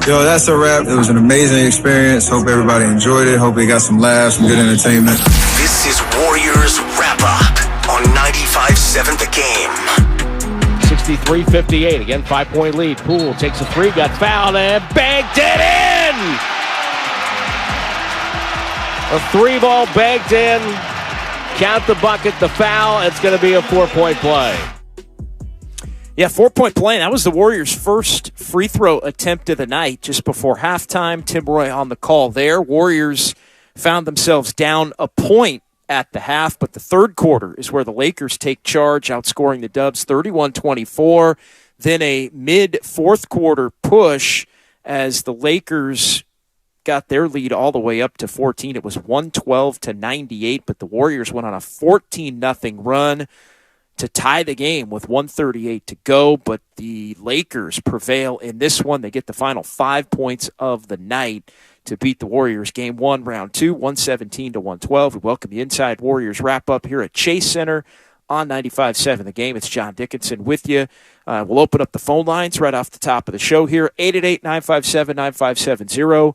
Yo, that's a wrap. It was an amazing experience. Hope everybody enjoyed it. Hope they got some laughs, some good entertainment. This is Warriors Wrap Up on 95.7 The Game. 63-58. Again, 5-point lead. Poole takes a three, got fouled, and banked it in! A 3-ball banked in. Count the bucket, the foul. It's going to be a 4-point play. Yeah, 4-point play. That was the Warriors' first free throw attempt of the night just before halftime. Tim Roy on the call there. Warriors found themselves down a point at the half, but the third quarter is where the Lakers take charge, outscoring the Dubs 31-24. Then a mid-fourth quarter push as the Lakers got their lead all the way up to 14. It was 112-98, but the Warriors went on a 14-0 run to tie the game with 1:38 to go, but the Lakers prevail in this one. They get the final 5 points of the night to beat the Warriors. Game 1, round 2, 117-112. We welcome the Inside Warriors wrap-up here at Chase Center on 95.7 The Game. It's John Dickinson with you. We'll open up the phone lines right off the top of the show here, 888-957-9570,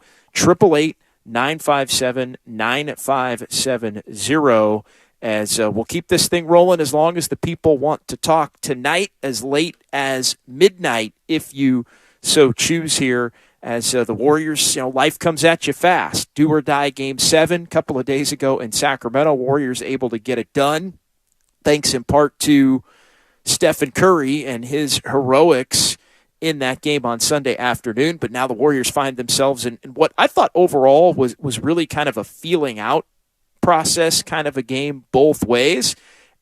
888-957-9570. As we'll keep this thing rolling as long as the people want to talk tonight, as late as midnight, if you so choose here, as the Warriors, life comes at you fast. Do or die game 7 a couple of days ago in Sacramento. Warriors able to get it done, thanks in part to Stephen Curry and his heroics in that game on Sunday afternoon. But now the Warriors find themselves in what I thought overall was really kind of a feeling out process, kind of a game both ways,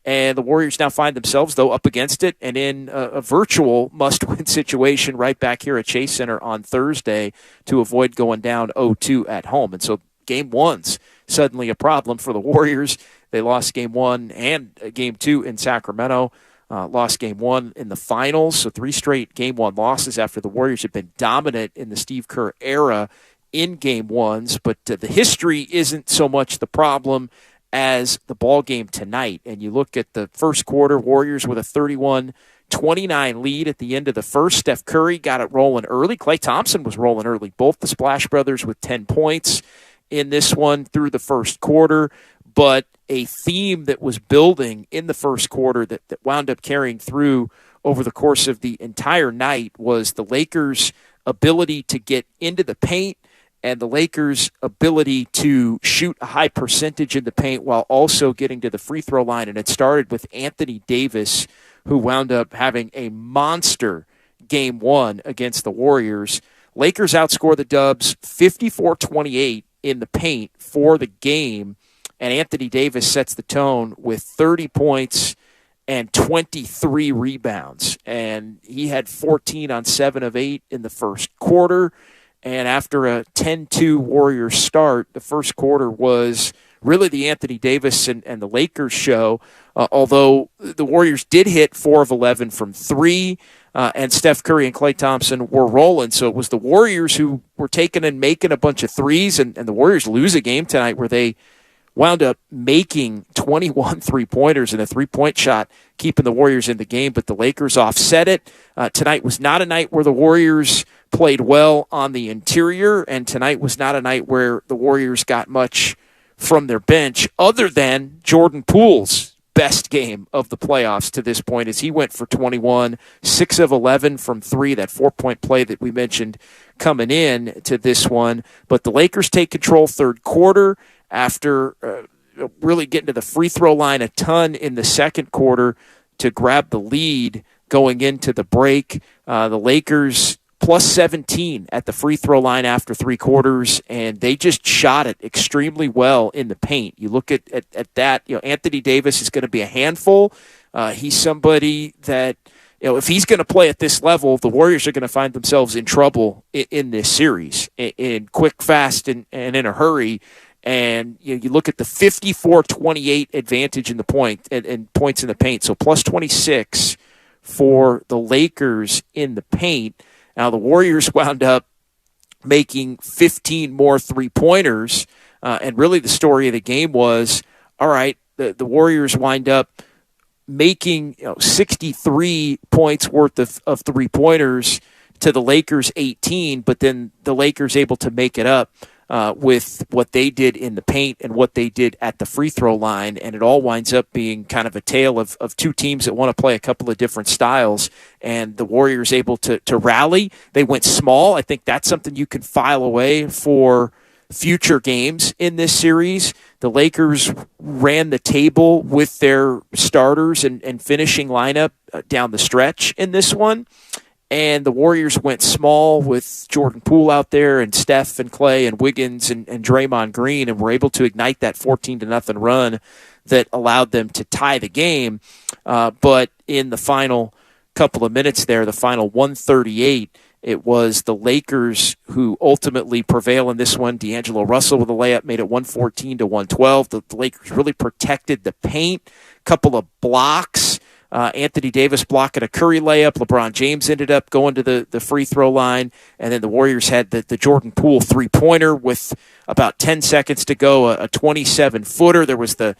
and the Warriors now find themselves, though, up against it and in a virtual must-win situation right back here at Chase Center on Thursday to avoid going down 0-2 at home. And so game 1's suddenly a problem for the Warriors. They lost game 1 and game 2 in Sacramento, lost game 1 in the finals, so 3 straight game 1 losses after the Warriors had been dominant in the Steve Kerr era in game 1s, but the history isn't so much the problem as the ball game tonight. And you look at the first quarter, Warriors with a 31-29 lead at the end of the first. Steph Curry got it rolling early. Klay Thompson was rolling early. Both the Splash Brothers with 10 points in this one through the first quarter. But a theme that was building in the first quarter that wound up carrying through over the course of the entire night was the Lakers' ability to get into the paint and the Lakers' ability to shoot a high percentage in the paint while also getting to the free throw line. And it started with Anthony Davis, who wound up having a monster game 1 against the Warriors. Lakers outscore the Dubs 54-28 in the paint for the game, and Anthony Davis sets the tone with 30 points and 23 rebounds. And he had 14 on 7 of 8 in the first quarter. And after a 10-2 Warriors start, the first quarter was really the Anthony Davis and the Lakers show, although the Warriors did hit 4 of 11 from 3, and Steph Curry and Klay Thompson were rolling. So it was the Warriors who were taking and making a bunch of threes, and the Warriors lose a game tonight where they wound up making 21 three-pointers and a three-point shot, keeping the Warriors in the game, but the Lakers offset it. Tonight was not a night where the Warriors played well on the interior, and tonight was not a night where the Warriors got much from their bench other than Jordan Poole's best game of the playoffs to this point, as he went for 21, 6 of 11 from 3, that 4-point play that we mentioned coming in to this one. But the Lakers take control third quarter after really getting to the free throw line a ton in the second quarter to grab the lead going into the break. The Lakers plus 17 at the free throw line after 3 quarters, and they just shot it extremely well in the paint. You look at that, Anthony Davis is going to be a handful. He's somebody that, if he's going to play at this level, the Warriors are going to find themselves in trouble in this series, in quick, fast, and in a hurry. And you look at the 54-28 advantage in the point and points in the paint, so plus 26 for the Lakers in the paint. Now, the Warriors wound up making 15 more three-pointers, and really the story of the game was, all right, the Warriors wind up making 63 points worth of three-pointers to the Lakers 18, but then the Lakers able to make it up with what they did in the paint and what they did at the free throw line. And it all winds up being kind of a tale of two teams that want to play a couple of different styles. And the Warriors able to rally. They went small. I think that's something you can file away for future games in this series. The Lakers ran the table with their starters and finishing lineup down the stretch in this one. And the Warriors went small with Jordan Poole out there and Steph and Clay and Wiggins and Draymond Green, and were able to ignite that 14-0 run that allowed them to tie the game. But in the final couple of minutes there, the final 138, it was the Lakers who ultimately prevail in this one. D'Angelo Russell with a layup made it 114-112. The Lakers really protected the paint, couple of blocks. Anthony Davis blocking a Curry layup. LeBron James ended up going to the free throw line. And then the Warriors had the Jordan Poole three-pointer with about 10 seconds to go, a 27-footer. There was the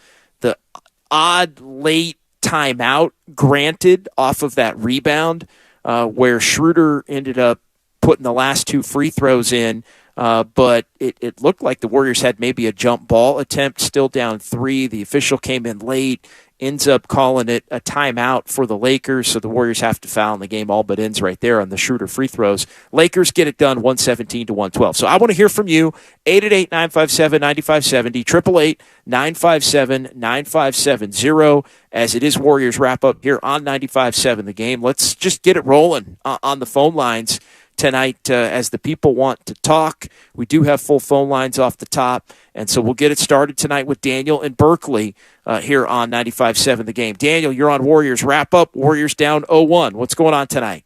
odd late timeout granted off of that rebound where Schroeder ended up putting the last two free throws in. But it looked like the Warriors had maybe a jump ball attempt, still down 3. The official came in late, ends up calling it a timeout for the Lakers, so the Warriors have to foul, and the game all but ends right there on the Schroeder free throws. Lakers get it done 117-112. So I want to hear from you, 888-957-9570, 888-957-9570, as it is Warriors wrap-up here on 95.7 The Game. Let's just get it rolling on the phone lines tonight as the people want to talk. We do have full phone lines off the top, and so we'll get it started tonight with Daniel in Berkeley here on 95.7 The Game. Daniel, you're on Warriors Wrap-Up. Warriors down 0-1. What's going on tonight?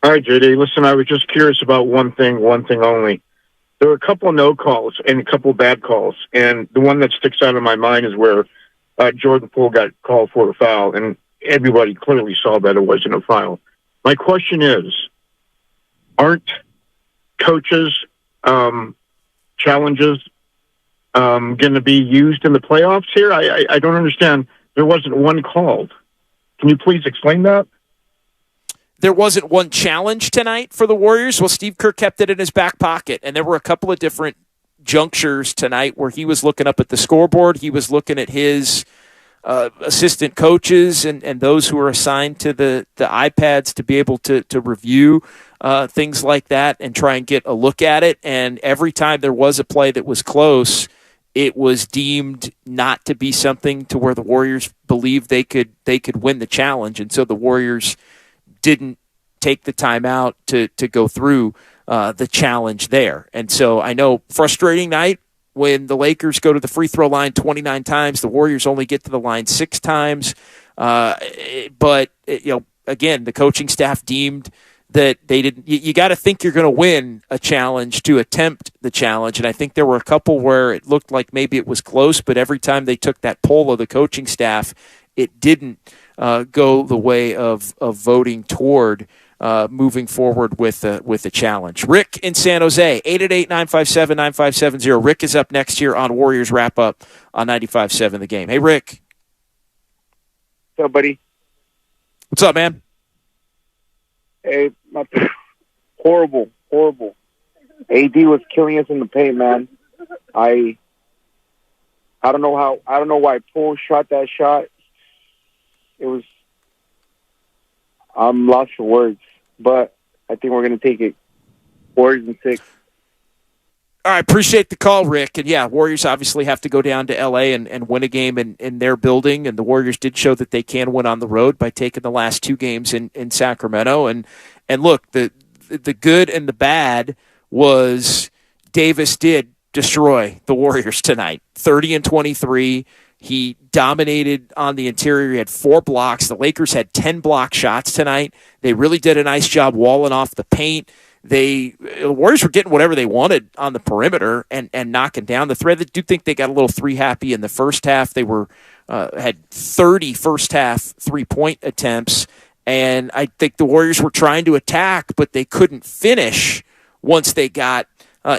All right, JD. Listen, I was just curious about one thing only. There were a couple of no calls and a couple of bad calls, and the one that sticks out in my mind is where Jordan Poole got called for a foul, and everybody clearly saw that it wasn't a foul. My question is, aren't coaches' challenges going to be used in the playoffs here? I don't understand. There wasn't one called. Can you please explain that? There wasn't one challenge tonight for the Warriors. Well, Steve Kerr kept it in his back pocket, and there were a couple of different junctures tonight where he was looking up at the scoreboard. He was looking at his assistant coaches and those who are assigned to the iPads to be able to review things like that and try and get a look at it. And every time there was a play that was close, it was deemed not to be something to where the Warriors believed they could win the challenge. And so the Warriors didn't take the time out to go through the challenge there. And so I know frustrating night when the Lakers go to the free throw line 29 times, the Warriors only get to the line 6 times. But again, the coaching staff deemed that they didn't. You got to think you're going to win a challenge to attempt the challenge, and I think there were a couple where it looked like maybe it was close, but every time they took that poll of the coaching staff, it didn't go the way of voting toward moving forward with a challenge. Rick in San Jose, 888-957-9570. Rick is up next here on Warriors Wrap Up on 95.7 The Game. Hey, Rick. What's up, buddy? What's up, man? Hey, horrible. AD was killing us in the paint, man. I don't know why Poole shot that shot. I'm lost for words, but I think we're going to take it. Warriors in 6. All right, appreciate the call, Rick. And yeah, Warriors obviously have to go down to L.A. and win a game in their building, and the Warriors did show that they can win on the road by taking the last 2 games in Sacramento. And look, the good and the bad was Davis did destroy the Warriors tonight, 30-23. He dominated on the interior. He had 4 blocks. The Lakers had 10 block shots tonight. They really did a nice job walling off the paint. The Warriors were getting whatever they wanted on the perimeter and knocking down the thread. I do think they got a little 3 happy in the first half. They were had 30 first half 3-point attempts, and I think the Warriors were trying to attack, but they couldn't finish once they got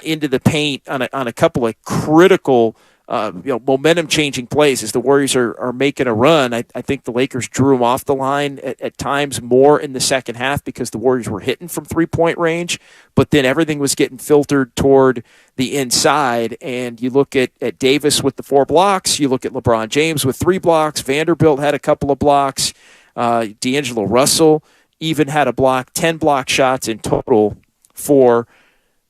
into the paint on a couple of critical momentum-changing plays as the Warriors are making a run. I think the Lakers drew them off the line at times more in the second half because the Warriors were hitting from three-point range, but then everything was getting filtered toward the inside. And you look at Davis with the 4 blocks. You look at LeBron James with 3 blocks. Vanderbilt had a couple of blocks. D'Angelo Russell even had a block, 10 block shots in total for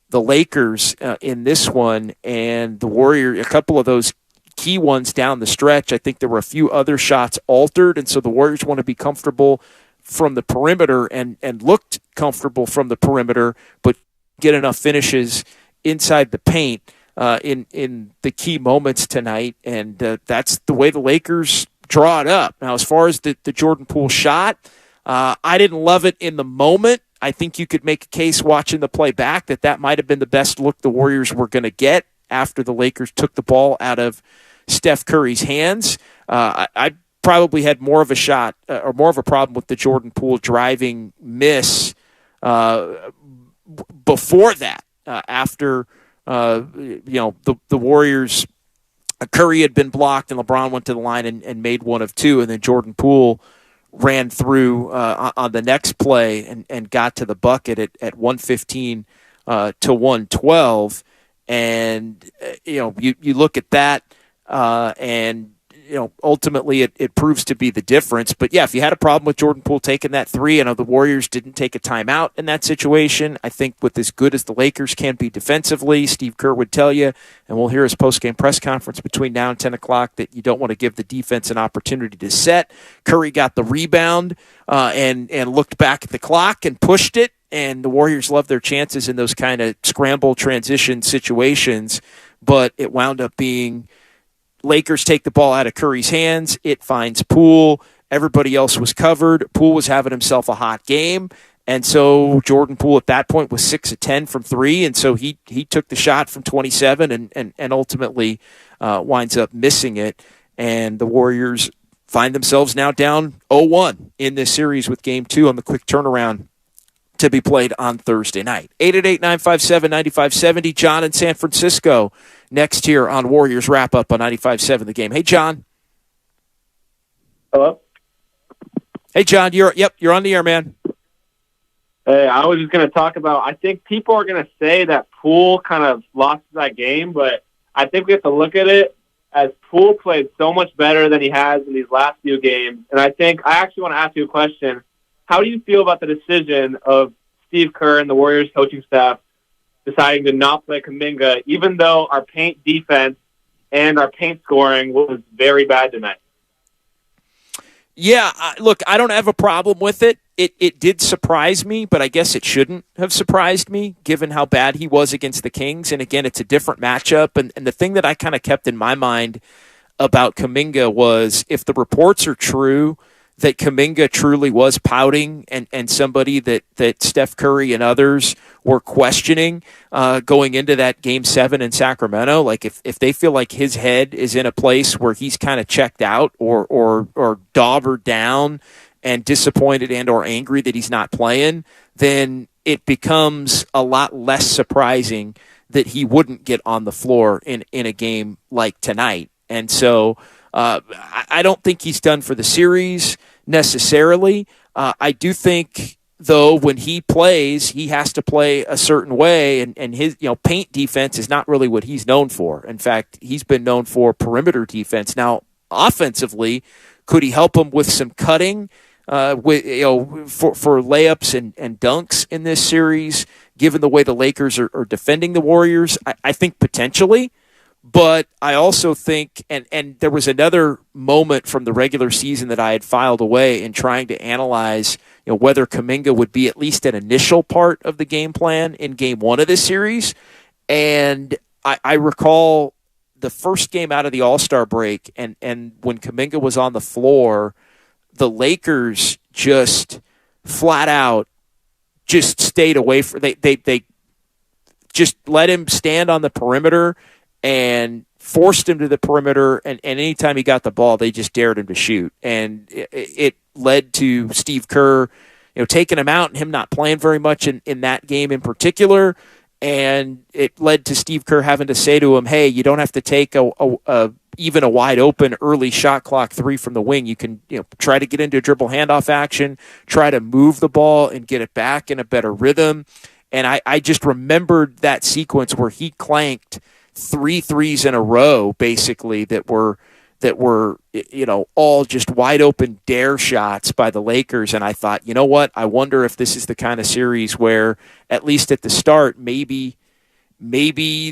the Lakers in this one, and the Warriors, a couple of those key ones down the stretch. I think there were a few other shots altered, and so the Warriors want to be comfortable from the perimeter and looked comfortable from the perimeter, but get enough finishes inside the paint in the key moments tonight, and that's the way the Lakers draw it up. Now, as far as the Jordan Poole shot, I didn't love it in the moment. I think you could make a case watching the play back that might have been the best look the Warriors were going to get after the Lakers took the ball out of Steph Curry's hands. I probably had more of a shot or more of a problem with the Jordan Poole driving miss before that. After the Warriors, Curry had been blocked and LeBron went to the line and made one of 2, and then Jordan Poole ran through on the next play and got to the bucket at 115 to 112. And, you look at that and, ultimately it proves to be the difference. But, yeah, if you had a problem with Jordan Poole taking that 3, I know the Warriors didn't take a timeout in that situation. I think with as good as the Lakers can be defensively, Steve Kerr would tell you, and we'll hear his post-game press conference between now and 10 o'clock, that you don't want to give the defense an opportunity to set. Curry got the rebound and looked back at the clock and pushed it, and the Warriors love their chances in those kind of scramble transition situations, but it wound up being Lakers take the ball out of Curry's hands. It finds Poole. Everybody else was covered. Poole was having himself a hot game. And so Jordan Poole at that point was 6 of 10 from 3. And so he took the shot from 27 and ultimately winds up missing it. And the Warriors find themselves now down 0-1 in this series with Game 2 on the quick turnaround to be played on Thursday night. 888-957-9570. John in San Francisco next here on Warriors Wrap-Up on 95.7 The Game. Hey, John. Hello? Hey, John. You're on the air, man. Hey, I was just going to talk about, I think people are going to say that Poole kind of lost that game, but I think we have to look at it as Poole played so much better than he has in these last few games. And I actually want to ask you a question. How do you feel about the decision of Steve Kerr and the Warriors coaching staff deciding to not play Kuminga, even though our paint defense and our paint scoring was very bad tonight? Yeah, look, I don't have a problem with it. It did surprise me, but I guess it shouldn't have surprised me given how bad he was against the Kings. And again, it's a different matchup. And the thing that I kind of kept in my mind about Kuminga was if the reports are true that Kuminga truly was pouting and somebody that Steph Curry and others were questioning going into that Game 7 in Sacramento. Like if they feel like his head is in a place where he's kind of checked out or daubered down and disappointed and or angry that he's not playing, then it becomes a lot less surprising that he wouldn't get on the floor in a game like tonight. And so I don't think he's done for the series necessarily. I do think, though, when he plays, he has to play a certain way, and his paint defense is not really what he's known for. In fact, he's been known for perimeter defense. Now, offensively, could he help him with some cutting for layups and dunks in this series, given the way the Lakers are defending the Warriors? I think potentially. But I also think, and there was another moment from the regular season that I had filed away in trying to analyze, whether Kuminga would be at least an initial part of the game plan in Game 1 of this series. And I recall the first game out of the All-Star break, and when Kuminga was on the floor, the Lakers just flat out just stayed away from. They just let him stand on the perimeter and forced him to the perimeter, and anytime he got the ball, they just dared him to shoot. And it led to Steve Kerr, taking him out and him not playing very much in that game in particular. and it led to Steve Kerr having to say to him, hey, you don't have to take even a wide open early shot clock three from the wing. You can try to get into a dribble handoff action, try to move the ball and get it back in a better rhythm. And I just remembered that sequence where he clanked 3 threes in a row, basically, that were all just wide open dare shots by the Lakers. And I thought, you know what? I wonder if this is the kind of series where, at least at the start, maybe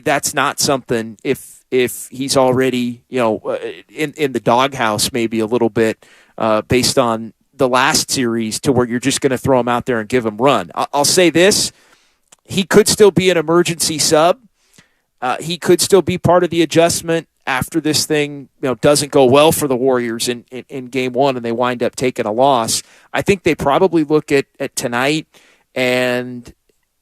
that's not something. If he's already in the doghouse, maybe a little bit based on the last series, to where you're just going to throw him out there and give him run. I'll say this: he could still be an emergency sub. He could still be part of the adjustment after this thing doesn't go well for the Warriors in game one and they wind up taking a loss. I think they probably look at tonight, and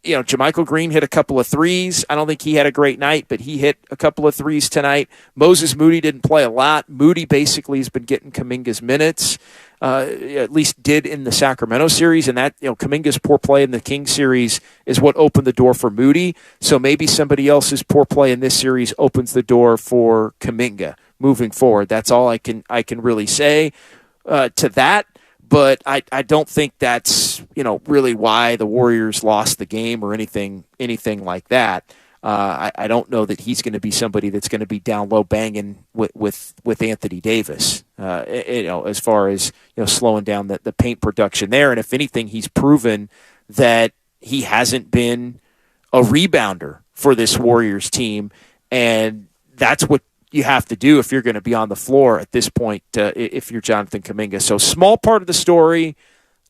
JaMychal Green hit a couple of threes. I don't think he had a great night, but he hit a couple of threes tonight. Moses Moody didn't play a lot. Moody basically has been getting Kuminga's minutes, at least did in the Sacramento series, and that Kuminga's poor play in the Kings series is what opened the door for Moody. So maybe somebody else's poor play in this series opens the door for Kuminga moving forward. That's all I can really say to that. But I don't think that's really why the Warriors lost the game or anything like that. I don't know that he's going to be somebody that's going to be down low banging with Anthony Davis. As far as slowing down the paint production there. And if anything, he's proven that he hasn't been a rebounder for this Warriors team, and that's what you have to do if you're going to be on the floor at this point, if you're Jonathan Kuminga. So small part of the story,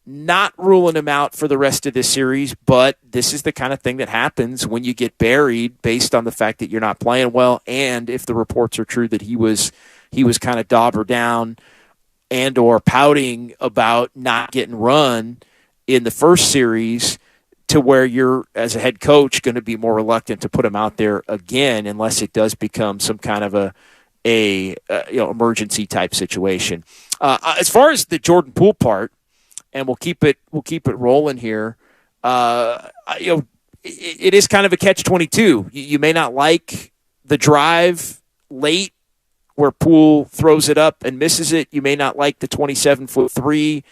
not ruling him out for the rest of this series, but this is the kind of thing that happens when you get buried based on the fact that you're not playing well, and if the reports are true that he was kind of dauber down and or pouting about not getting run in the first series, to where you're, as a head coach, going to be more reluctant to put him out there again unless it does become some kind of a emergency type situation. As far as the Jordan Poole part, and we'll keep it rolling here. It is kind of a catch-22. You may not like the drive late where Poole throws it up and misses it. You may not like the 27-foot three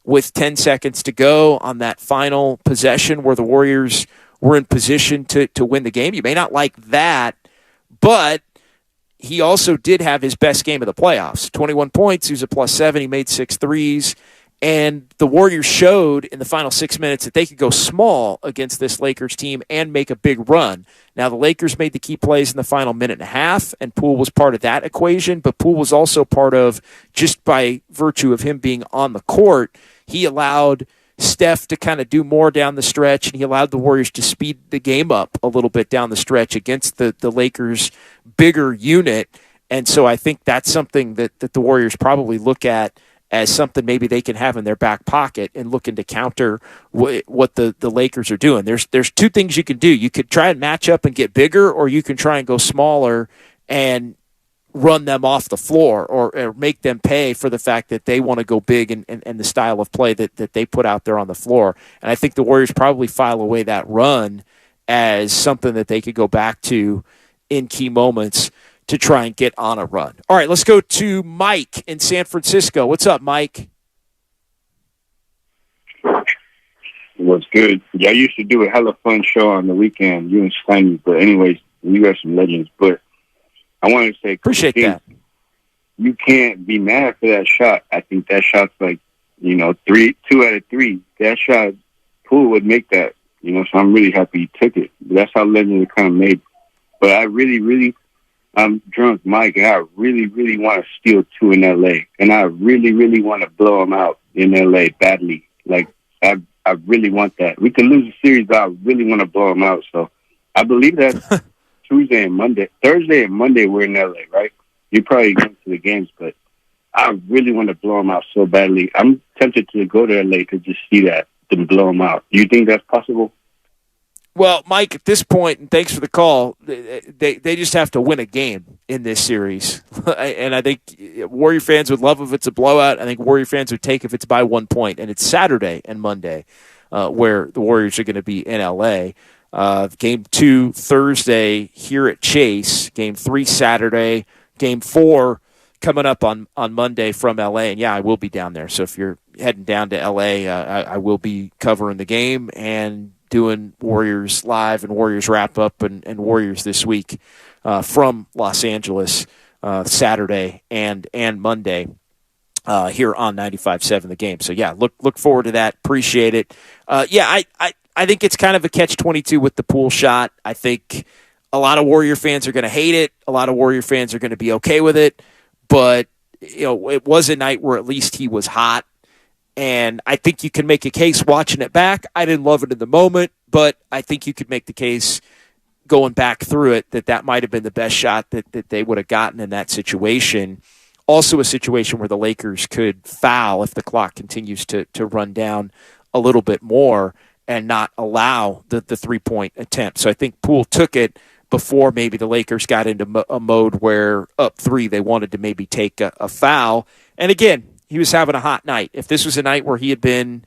with 10 seconds to go on that final possession where the Warriors were in position to win the game. You may not like that, but he also did have his best game of the playoffs. 21 points, he was a +7, he made 6 threes, and the Warriors showed in the final 6 minutes that they could go small against this Lakers team and make a big run. Now, the Lakers made the key plays in the final minute and a half, and Poole was part of that equation, but Poole was also part of, just by virtue of him being on the court, he allowed Steph to kind of do more down the stretch, and he allowed the Warriors to speed the game up a little bit down the stretch against the Lakers' bigger unit. And so I think that's something that the Warriors probably look at as something maybe they can have in their back pocket and looking to counter what the Lakers are doing. There's two things you can do. You could try and match up and get bigger, or you can try and go smaller and run them off the floor or make them pay for the fact that they want to go big and the style of play that they put out there on the floor. And I think the Warriors probably file away that run as something that they could go back to in key moments to try and get on a run. All right, let's go to Mike in San Francisco. What's up, Mike? What's good? Yeah, I used to do a hella fun show on the weekend, you and Steiny, but anyways, you guys some legends. But I wanted to say, appreciate that. You can't be mad for that shot. I think that shot's like, 2 out of 3. That shot, Poole would make that, so I'm really happy he took it. But that's how legends are kind of made. But I really, I'm drunk, Mike, and I really, really want to steal 2 in L.A. And I really, really want to blow them out in L.A. badly. Like, I really want that. We could lose the series, but I really want to blow them out. So I believe that Thursday and Monday we're in LA, right? You're probably going to the games, but I really want to blow them out so badly. I'm tempted to go to LA to just see that, to blow them out. Do you think that's possible? Well, Mike, at this point, and thanks for the call, they just have to win a game in this series. And I think Warrior fans would love if it's a blowout. I think Warrior fans would take if it's by 1 point. And it's Saturday and Monday where the Warriors are going to be in L.A. Game 2 Thursday here at Chase. Game 3 Saturday. Game 4 coming up on Monday from L.A. And, yeah, I will be down there. So if you're heading down to L.A., I will be covering the game and doing Warriors Live and Warriors Wrap-Up and Warriors This Week from Los Angeles Saturday and Monday here on 95.7 The Game. So, yeah, look forward to that. Appreciate it. I think it's kind of a catch-22 with the Poole shot. I think a lot of Warrior fans are going to hate it. A lot of Warrior fans are going to be okay with it. But, it was a night where at least he was hot. And I think you can make a case watching it back. I didn't love it in the moment, but I think you could make the case going back through it that might have been the best shot that they would have gotten in that situation. Also a situation where the Lakers could foul if the clock continues to run down a little bit more and not allow the three-point attempt. So I think Poole took it before maybe the Lakers got into a mode where up 3 they wanted to maybe take a foul. And again, he was having a hot night. If this was a night where he had been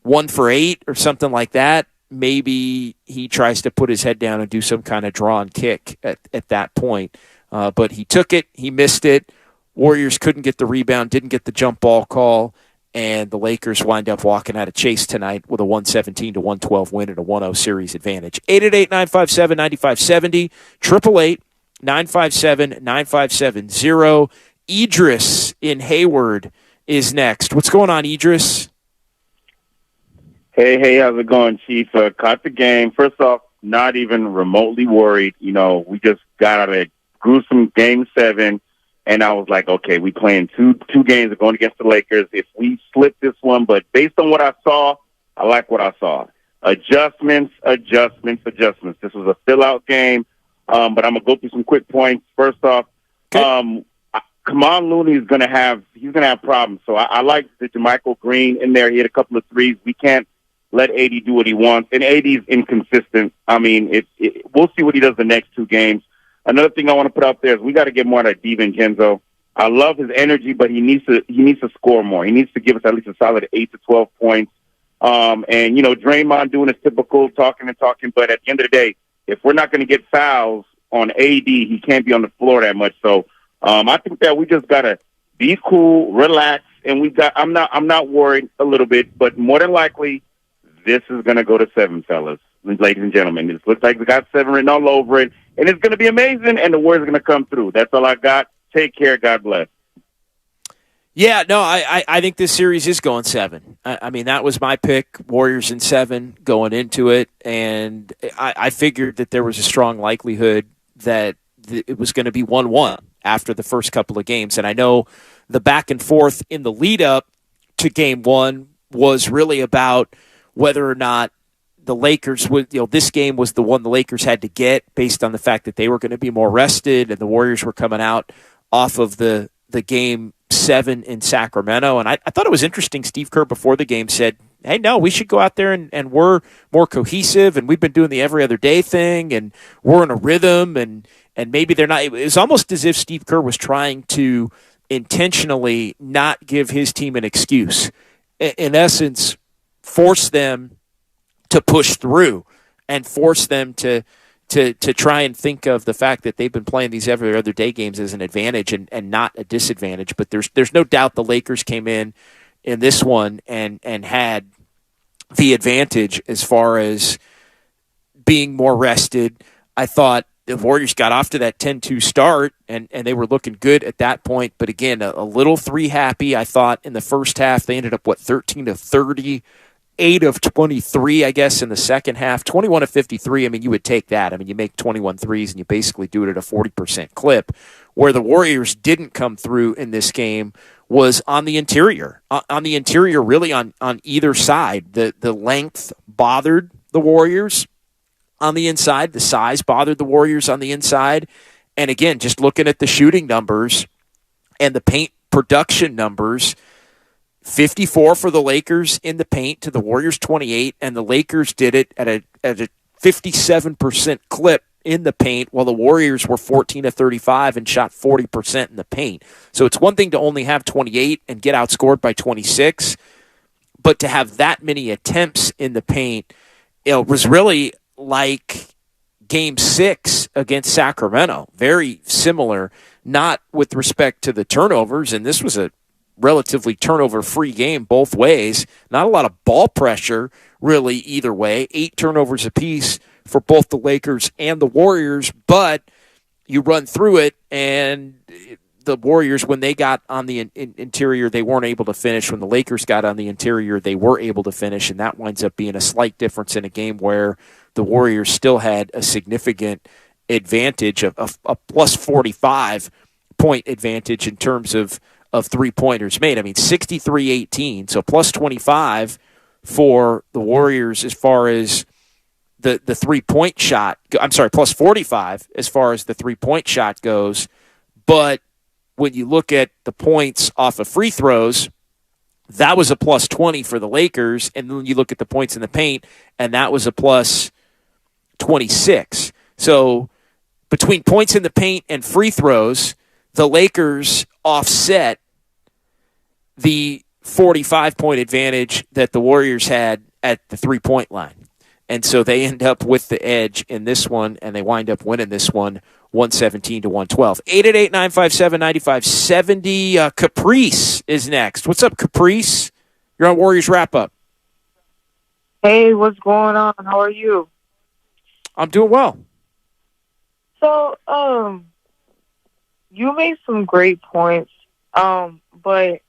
1 for 8 or something like that, maybe he tries to put his head down and do some kind of draw and kick at that point. But he took it. He missed it. Warriors couldn't get the rebound, didn't get the jump ball call, and the Lakers wind up walking out of Chase tonight with a 117-112 win and a 1-0 series advantage. 888-957-9570, 888-957-9570. Idris in Hayward is next. What's going on, Idris? Hey, how's it going, Chief? Caught the game. First off, not even remotely worried. We just got out of a gruesome Game 7, and I was like, okay, we playing two games of going against the Lakers. If we slip this one, but based on what I saw, I like what I saw. Adjustments. This was a fill-out game, but I'm going to go through some quick points. First off, Kevon Looney is going to have problems. So I like the JaMychal Green in there. He had a couple of threes. We can't let AD do what he wants, and AD is inconsistent. I mean, we'll see what he does the next 2 games. Another thing I want to put out there is we got to get more out of DiVincenzo. I love his energy, but he needs to score more. He needs to give us at least a solid 8 to 12 points. And Draymond doing his typical talking, but at the end of the day, if we're not going to get fouls on AD, he can't be on the floor that much. So I think that we just got to be cool, relax, and I'm not worried a little bit, but more than likely this is going to go to 7, fellas, ladies and gentlemen. It looks like we got 7 written all over it, and it's going to be amazing, and the Warriors are going to come through. That's all I got. Take care. God bless. Yeah, no, I think this series is going 7. I mean, that was my pick, Warriors in 7 going into it, and I figured that there was a strong likelihood that it was going to be 1-1 after the first couple of games. And I know the back and forth in the lead up to Game 1 was really about whether or not the Lakers would, this game was the one the Lakers had to get based on the fact that they were going to be more rested and the Warriors were coming out off of the Game 7 in Sacramento. And I thought it was interesting. Steve Kerr before the game said, hey, no, we should go out there and we're more cohesive and we've been doing the every other day thing and we're in a rhythm and maybe they're not. It was almost as if Steve Kerr was trying to intentionally not give his team an excuse. In essence, force them to push through and force them to try and think of the fact that they've been playing these every other day games as an advantage and not a disadvantage. But there's no doubt the Lakers came in this one and had the advantage as far as being more rested. I thought the Warriors got off to that 10-2 start, and they were looking good at that point. But again, a little 3 happy. I thought in the first half they ended up, 13 of 30, 8 of 23, I guess, in the second half. 21 of 53, I mean, you would take that. I mean, you make 21 threes, and you basically do it at a 40% clip. Where the Warriors didn't come through in this game was on the interior. On the interior, really on either side. The length bothered the Warriors on the inside. The size bothered the Warriors on the inside. And again, just looking at the shooting numbers and the paint production numbers, 54 for the Lakers in the paint to the Warriors 28, and the Lakers did it at a 57% clip in the paint, while the Warriors were 14 of 35 and shot 40% in the paint. So it's one thing to only have 28 and get outscored by 26, but to have that many attempts in the paint, was really like Game 6 against Sacramento. Very similar, not with respect to the turnovers, and this was a relatively turnover-free game both ways. Not a lot of ball pressure, really, either way. 8 turnovers apiece for both the Lakers and the Warriors, but you run through it, and the Warriors, when they got on the interior, they weren't able to finish. When the Lakers got on the interior, they were able to finish, and that winds up being a slight difference in a game where the Warriors still had a significant advantage of a plus 45-point advantage in terms of three-pointers made. I mean, 63-18, so plus 25 for the Warriors as far as the three-point shot. I'm sorry, plus 45 as far as the three-point shot goes. But when you look at the points off of free throws, that was a plus 20 for the Lakers. And then you look at the points in the paint, and that was a plus 26. So between points in the paint and free throws, the Lakers offset the 45-point advantage that the Warriors had at the three-point line. And so they end up with the edge in this one, and they wind up winning this one 117-112. 888-957-9570. Caprice is next. What's up, Caprice? You're on Warriors Wrap-Up. Hey, what's going on? How are you? I'm doing well. So, you made some great points, but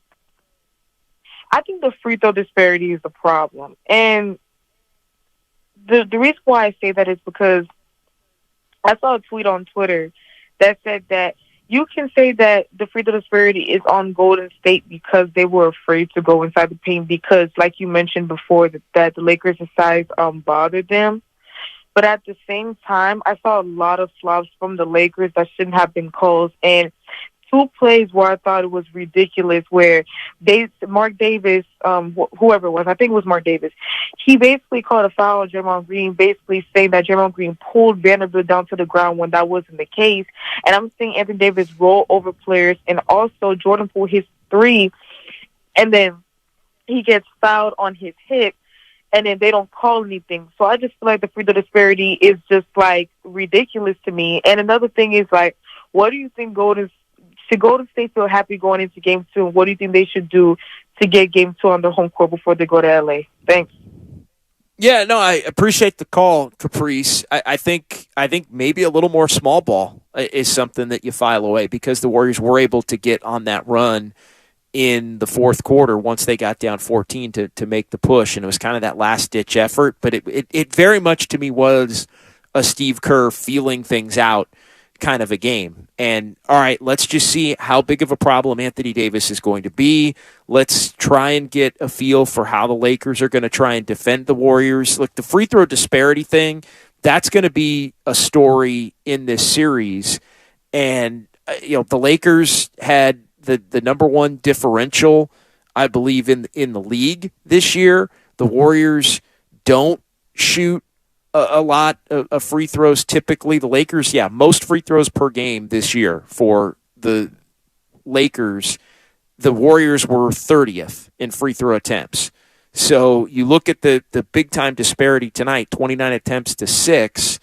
I think the free throw disparity is the problem. And the reason why I say that is because I saw a tweet on Twitter that said that you can say that the free throw disparity is on Golden State because they were afraid to go inside the paint because, like you mentioned before, that the Lakers' size bothered them. But at the same time, I saw a lot of flops from the Lakers that shouldn't have been calls. And 2 plays where I thought it was ridiculous, where Mark Davis, whoever it was, I think it was Mark Davis, he basically called a foul on Draymond Green, basically saying that Draymond Green pulled Vanderbilt down to the ground when that wasn't the case. And I'm seeing Anthony Davis roll over players, and also Jordan Poole his 3, and then he gets fouled on his hip, and then they don't call anything. So I just feel like the free throw disparity is just, like, ridiculous to me. And another thing is, like, what do you think should Golden State feel happy going into Game 2? And what do you think they should do to get Game 2 on their home court before they go to L.A.? Thanks. Yeah, no, I appreciate the call, Caprice. I think maybe a little more small ball is something that you file away because the Warriors were able to get on that run in the fourth quarter once they got down 14 to make the push, and it was kind of that last-ditch effort. But it very much to me was a Steve Kerr feeling things out kind of a game. And, all right, let's just see how big of a problem Anthony Davis is going to be. Let's try and get a feel for how the Lakers are going to try and defend the Warriors. Look, the free throw disparity thing, that's going to be a story in this series. And, the Lakers had the number one differential, I believe, in the league this year. The Warriors don't shoot a lot of free throws typically. The Lakers, most free throws per game this year for the Lakers. The Warriors were 30th in free throw attempts. So you look at the big-time disparity tonight, 29 attempts to 6.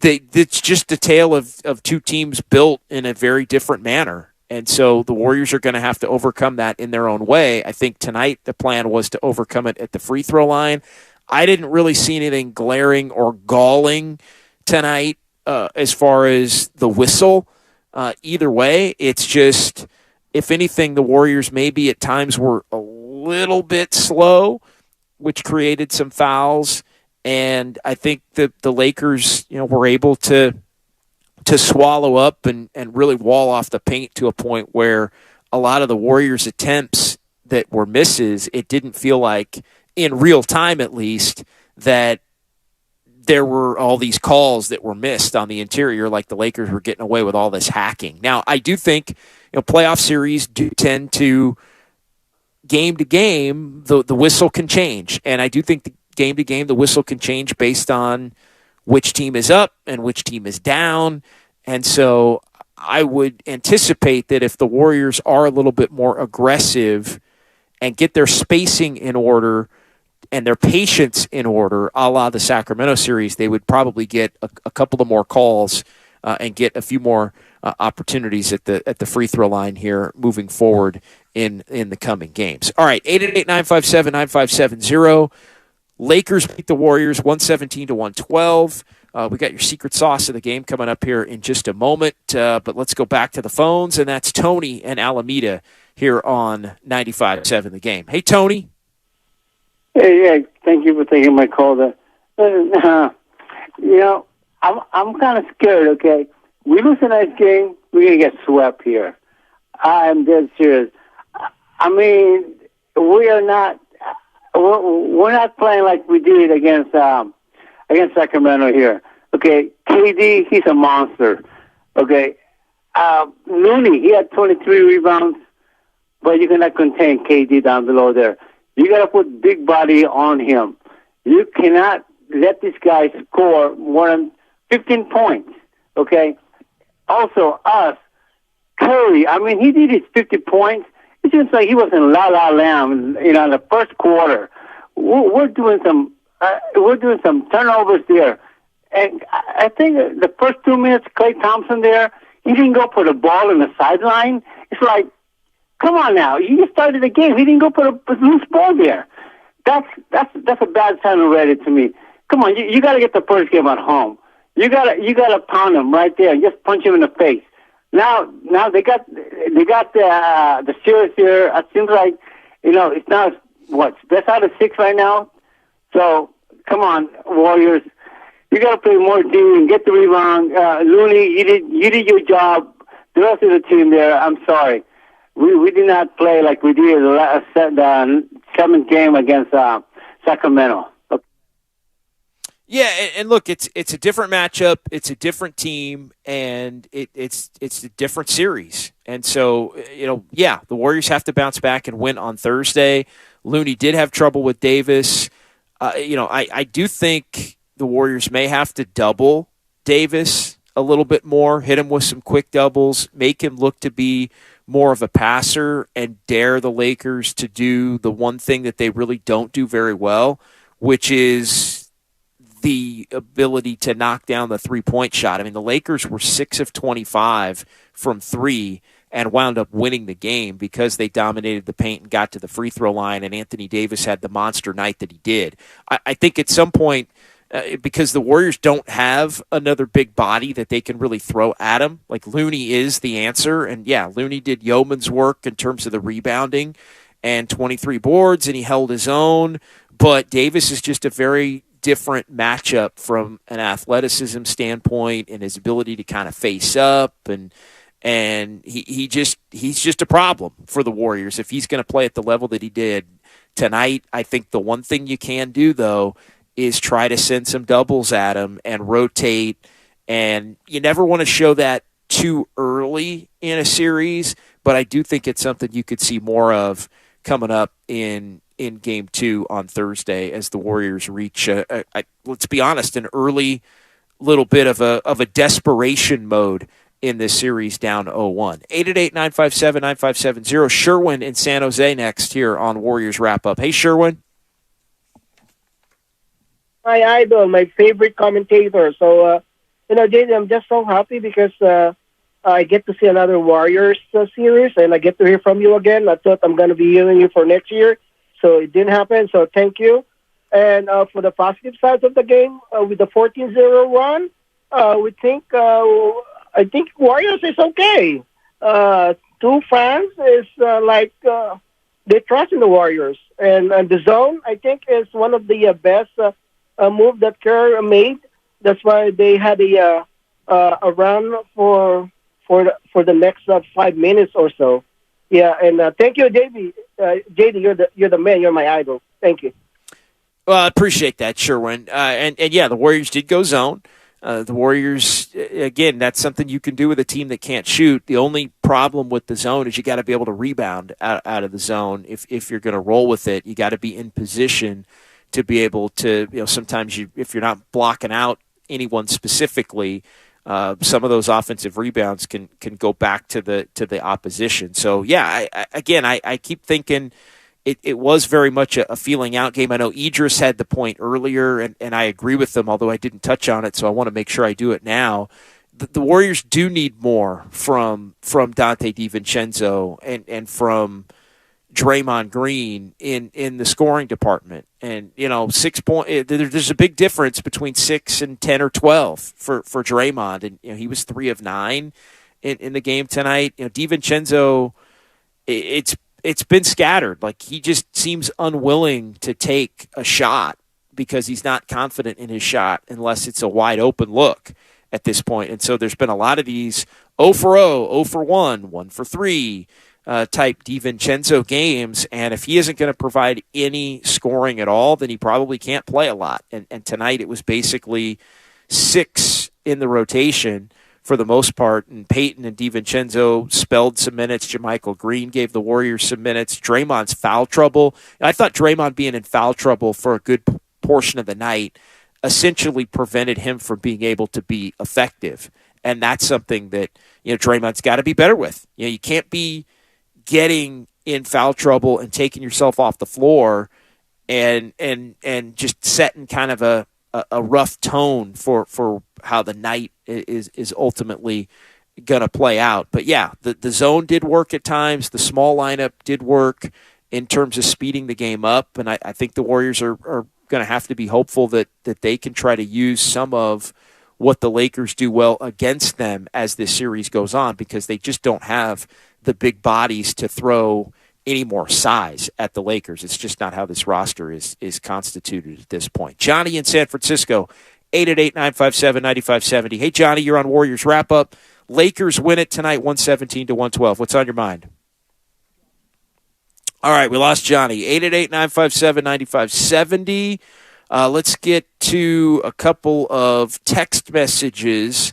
It's just a tale of two teams built in a very different manner. And so the Warriors are going to have to overcome that in their own way. I think tonight the plan was to overcome it at the free throw line. I didn't really see anything glaring or galling tonight as far as the whistle. Either way, it's just, if anything, the Warriors maybe at times were a little bit slow, which created some fouls. And I think that the Lakers, were able to swallow up and really wall off the paint to a point where a lot of the Warriors' attempts that were misses, it didn't feel like, in real time at least, that there were all these calls that were missed on the interior, like the Lakers were getting away with all this hacking. Now, I do think playoff series do tend to game, the whistle can change. And I do think the game to game, the whistle can change based on which team is up and which team is down. And so I would anticipate that if the Warriors are a little bit more aggressive and get their spacing in order and their patience in order, a la the Sacramento series, they would probably get a couple of more calls and get a few more opportunities at the free throw line here moving forward in the coming games. All right, 888-957-9570. Lakers beat the Warriors 117-112. We got your secret sauce of the game coming up here in just a moment, but let's go back to the phones, and that's Tony and Alameda here on 95.7 The Game. Hey, Tony. Hey, yeah, thank you for taking my call. I'm kind of scared, okay? We lose a nice game, we're going to get swept here. I'm dead serious. I mean, we're not playing like we did against Sacramento here. Okay, KD, he's a monster. Okay, Looney, he had 23 rebounds, but you cannot contain KD down below there. You got to put big body on him. You cannot let this guy score more than 15 points. Okay. Also, Curry. I mean, he did his 50 points. It seems like he was in La La Land. In the first quarter, we're doing some turnovers there, and I think the first 2 minutes, Klay Thompson there, he didn't go for the ball in the sideline. It's like, come on now, you just started the game. He didn't go for the loose ball there. That's a bad sign already to me. Come on, you got to get the first game at home. You gotta pound him right there and just punch him in the face. Now they got the series here. It seems like it's now best out of 6 right now. So come on, Warriors, you got to play more D and get the rebound. Looney, you did your job. The rest of the team there, I'm sorry, we did not play like we did the seventh game against Sacramento. Okay. Yeah, and look, it's a different matchup, it's a different team, and it's a different series. And so, the Warriors have to bounce back and win on Thursday. Looney did have trouble with Davis. I do think the Warriors may have to double Davis a little bit more, hit him with some quick doubles, make him look to be more of a passer, and dare the Lakers to do the one thing that they really don't do very well, which is the ability to knock down the three-point shot. I mean, the Lakers were 6 of 25 from 3 and wound up winning the game because they dominated the paint and got to the free throw line, and Anthony Davis had the monster night that he did. I think at some point, because the Warriors don't have another big body that they can really throw at him, like Looney is the answer, and yeah, Looney did yeoman's work in terms of the rebounding and 23 boards, and he held his own, but Davis is just a very different matchup from an athleticism standpoint and his ability to kind of face up, and he's just a problem for the Warriors if he's going to play at the level that he did tonight. I think the one thing you can do, though, is try to send some doubles at him and rotate, and you never want to show that too early in a series, but I do think it's something you could see more of coming up in Game 2 on Thursday as the Warriors reach, let's be honest, an early little bit of a desperation mode in this series down 0-1. 888-957-9570. Sherwin in San Jose next here on Warriors Wrap-Up. Hey, Sherwin. My idol, my favorite commentator. So, JD, I'm just so happy because I get to see another Warriors series, and I get to hear from you again. I thought I'm going to be hearing you for next year, so it didn't happen, so thank you. And for the positive side of the game, with the 14-0 run, I think Warriors is okay. Two fans is they trust in the Warriors. And the zone, I think, is one of the best move that Kerr made. That's why they had a run for the next 5 minutes or so. Yeah, and thank you, JD. JD, you're the man. You're my idol. Thank you. Well, I appreciate that, Sherwin. And yeah, the Warriors did go zone. The Warriors, again, that's something you can do with a team that can't shoot. The only problem with the zone is you got to be able to rebound out of the zone. If you're going to roll with it, you got to be in position to be able to, sometimes if you're not blocking out anyone specifically, some of those offensive rebounds can go back to the opposition. So yeah, I keep thinking it was very much a feeling out game. I know Idris had the point earlier, and I agree with them, although I didn't touch on it, so I want to make sure I do it now. The Warriors do need more from Dante DiVincenzo and from Draymond Green in the scoring department. And, 6 point, there's a big difference between 6 and 10 or 12 for Draymond. And, he was 3 of 9 in the game tonight. DiVincenzo, it's been scattered. Like, he just seems unwilling to take a shot because he's not confident in his shot unless it's a wide open look at this point. And so there's been a lot of these 0 for 0, 0 for 1, 1 for 3 type DiVincenzo games. And if he isn't going to provide any scoring at all, then he probably can't play a lot. And tonight it was basically 6 in the rotation for the most part, and Peyton and DiVincenzo spelled some minutes. JaMychal Green gave the Warriors some minutes. Draymond's foul trouble. I thought Draymond being in foul trouble for a good portion of the night essentially prevented him from being able to be effective. And that's something that, Draymond's got to be better with. You can't be getting in foul trouble and taking yourself off the floor and just setting kind of a rough tone for how the night is ultimately going to play out. But yeah, the zone did work at times. The small lineup did work in terms of speeding the game up. And I think the Warriors are going to have to be hopeful that they can try to use some of what the Lakers do well against them as this series goes on, because they just don't have the big bodies to throw any more size at the Lakers. It's just not how this roster is constituted at this point. Johnny in San Francisco, 888-957-9570. Hey, Johnny, you're on Warriors Wrap-Up. Lakers win it tonight, 117-112. What's on your mind? All right, we lost Johnny. 888-957-9570. Let's get to a couple of text messages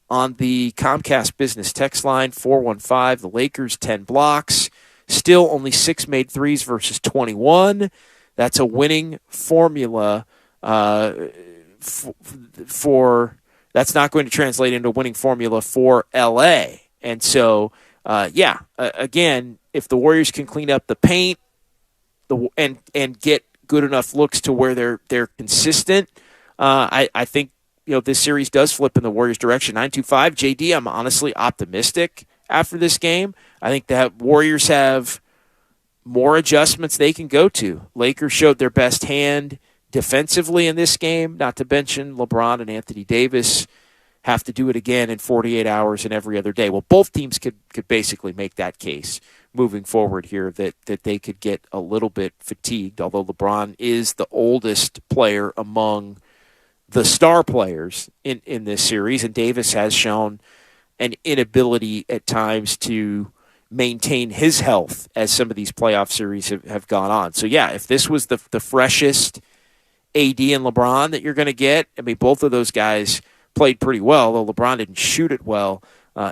on the Comcast Business text line, 415. The Lakers, 10 blocks. Still only 6 made threes versus 21. That's a winning formula for that's not going to translate into a winning formula for LA. And so, again, if the Warriors can clean up the paint and get good enough looks to where they're consistent, I think this series does flip in the Warriors' direction. 925 JD, I'm honestly optimistic after this game. I think that Warriors have more adjustments they can go to. Lakers showed their best hand defensively in this game, not to mention LeBron and Anthony Davis have to do it again in 48 hours and every other day. Well, both teams could basically make that case moving forward here that they could get a little bit fatigued, although LeBron is the oldest player among the star players in this series, and Davis has shown an inability at times to maintain his health as some of these playoff series have gone on. So, yeah, if this was the freshest AD and LeBron that you're going to get, I mean, both of those guys played pretty well, though LeBron didn't shoot it well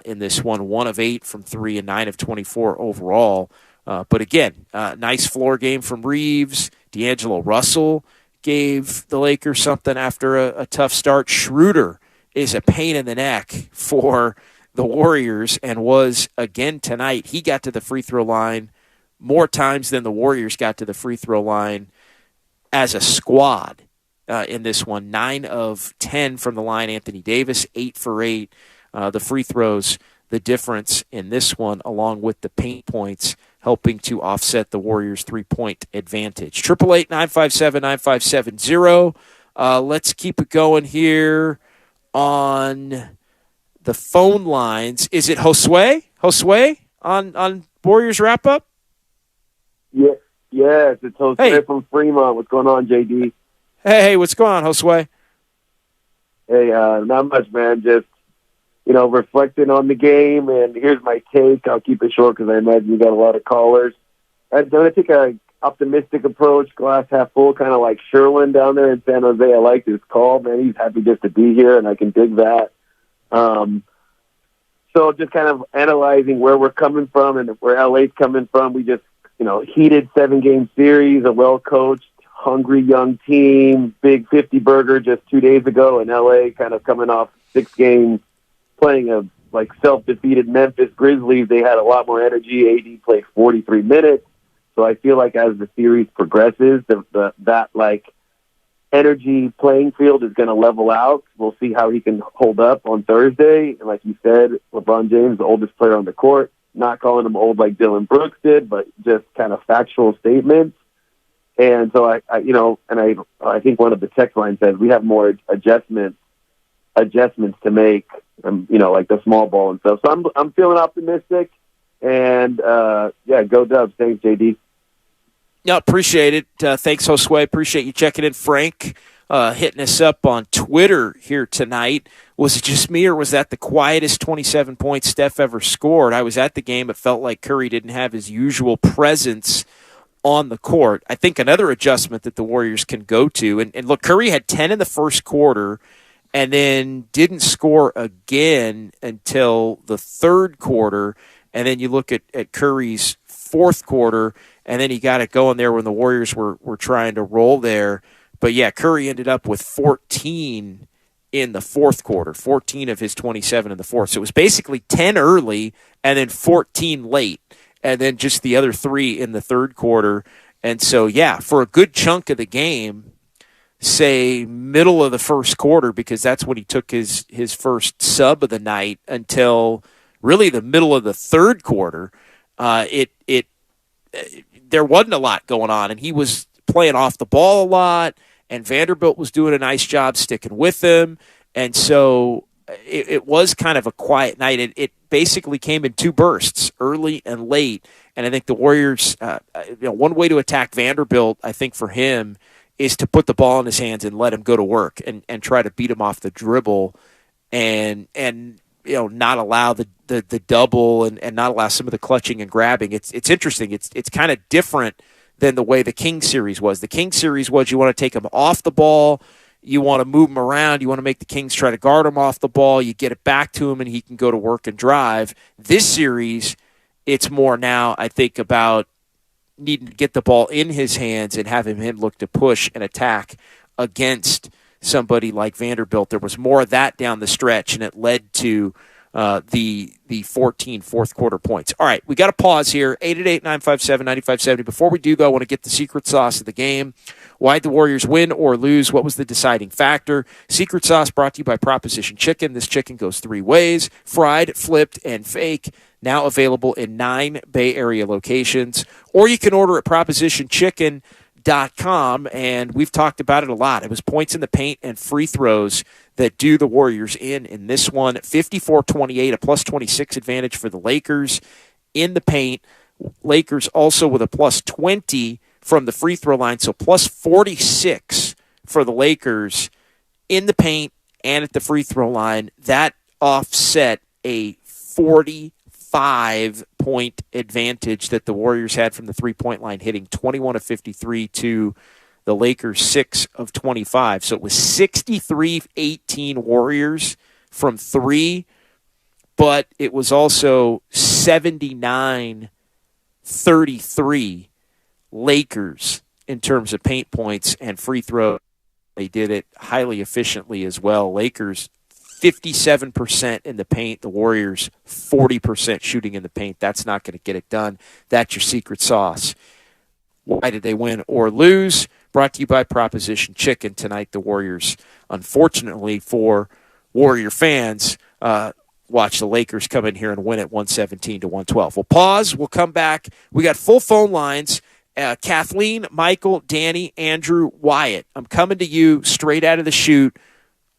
in this one. 1 of 8 from 3 and 9 of 24 overall. But again, nice floor game from Reeves. D'Angelo Russell gave the Lakers something after a tough start. Schroeder is a pain in the neck for the Warriors and was again tonight. He got to the free throw line more times than the Warriors got to the free throw line as a squad in this one. 9 of 10 from the line. Anthony Davis, 8 for 8. The free throws, the difference in this one, along with the paint points, helping to offset the Warriors' 3-point advantage. 888-957-9570. Let's keep it going here on the phone lines. Is it Josue? Josue on Warriors Wrap-Up? Yeah, yes, it's Jose from Fremont. What's going on, JD? Hey, what's going on, Josue? Hey, not much, man. Just, reflecting on the game, and here's my take. I'll keep it short because I imagine you got a lot of callers. I'm going to take an optimistic approach, glass half full, kind of like Sherlin down there in San Jose. I like his call, man. He's happy just to be here, and I can dig that. So just kind of analyzing where we're coming from and where LA's coming from. We just, heated 7-game series, a well-coached, hungry young team, big 50-burger just 2 days ago in LA, kind of coming off 6 games, playing a self-defeated Memphis Grizzlies. They had a lot more energy. AD played 43 minutes. So I feel like as the series progresses, that like energy playing field is going to level out. We'll see how he can hold up on Thursday. And like you said, LeBron James, the oldest player on the court, not calling him old like Dylan Brooks did, but just kind of factual statements. And so I think one of the text lines says we have more adjustments to make, like the small ball and stuff. So I'm feeling optimistic, and go Dubs. Thanks, JD. Yeah, appreciate it. Thanks, Josue. Appreciate you checking in. Frank hitting us up on Twitter here tonight. Was it just me, or was that the quietest 27 points Steph ever scored? I was at the game. It felt like Curry didn't have his usual presence on the court. I think another adjustment that the Warriors can go to, and look, Curry had 10 in the first quarter and then didn't score again until the third quarter. And then you look at Curry's fourth quarter, and then he got it going there when the Warriors were trying to roll there. But, yeah, Curry ended up with 14 in the fourth quarter, 14 of his 27 in the fourth. So it was basically 10 early and then 14 late, and then just the other 3 in the third quarter. And so, yeah, for a good chunk of the game, say middle of the first quarter, because that's when he took his first sub of the night, until really the middle of the third quarter, there wasn't a lot going on, and he was playing off the ball a lot, and Vanderbilt was doing a nice job sticking with him. And so it was kind of a quiet night. It basically came in 2 bursts, early and late. And I think the Warriors, one way to attack Vanderbilt, I think for him, is to put the ball in his hands and let him go to work and try to beat him off the dribble and not allow the double and not allow some of the clutching and grabbing. It's interesting. It's kind of different than the way the King series was. The King series was you want to take him off the ball, you want to move him around, you want to make the Kings try to guard him off the ball, you get it back to him and he can go to work and drive. This series, it's more now, I think, about needing to get the ball in his hands and having him look to push and attack against somebody like Vanderbilt. There was more of that down the stretch, and it led to the 14 fourth quarter points. All right, we got to pause here. 888-957-9570. Before we do, though, I want to get the secret sauce of the game. Why'd the Warriors win or lose? What was the deciding factor? Secret sauce brought to you by Proposition Chicken. This chicken goes 3 ways: fried, flipped, and fake. Now available in 9 Bay Area locations. Or you can order at propositionchicken.com, and we've talked about it a lot. It was points in the paint and free throws that do the Warriors in this one. 54-28, a plus 26 advantage for the Lakers in the paint. Lakers also with a plus 20 from the free throw line, so plus 46 for the Lakers in the paint and at the free throw line. That offset a 45-point advantage that the Warriors had from the three-point line, hitting 21 of 53 to the Lakers 6 of 25. So it was 63-18 Warriors from 3, but it was also 79-33 Lakers in terms of paint points and free throw. They did it highly efficiently as well. Lakers 57% in the paint. The Warriors 40% shooting in the paint. That's not going to get it done. That's your secret sauce. Why did they win or lose? Brought to you by Proposition Chicken. Tonight, the Warriors, unfortunately for Warrior fans, watch the Lakers come in here and win it 117-112. We'll pause. We'll come back. We got full phone lines. Kathleen, Michael, Danny, Andrew, Wyatt. I'm coming to you straight out of the chute.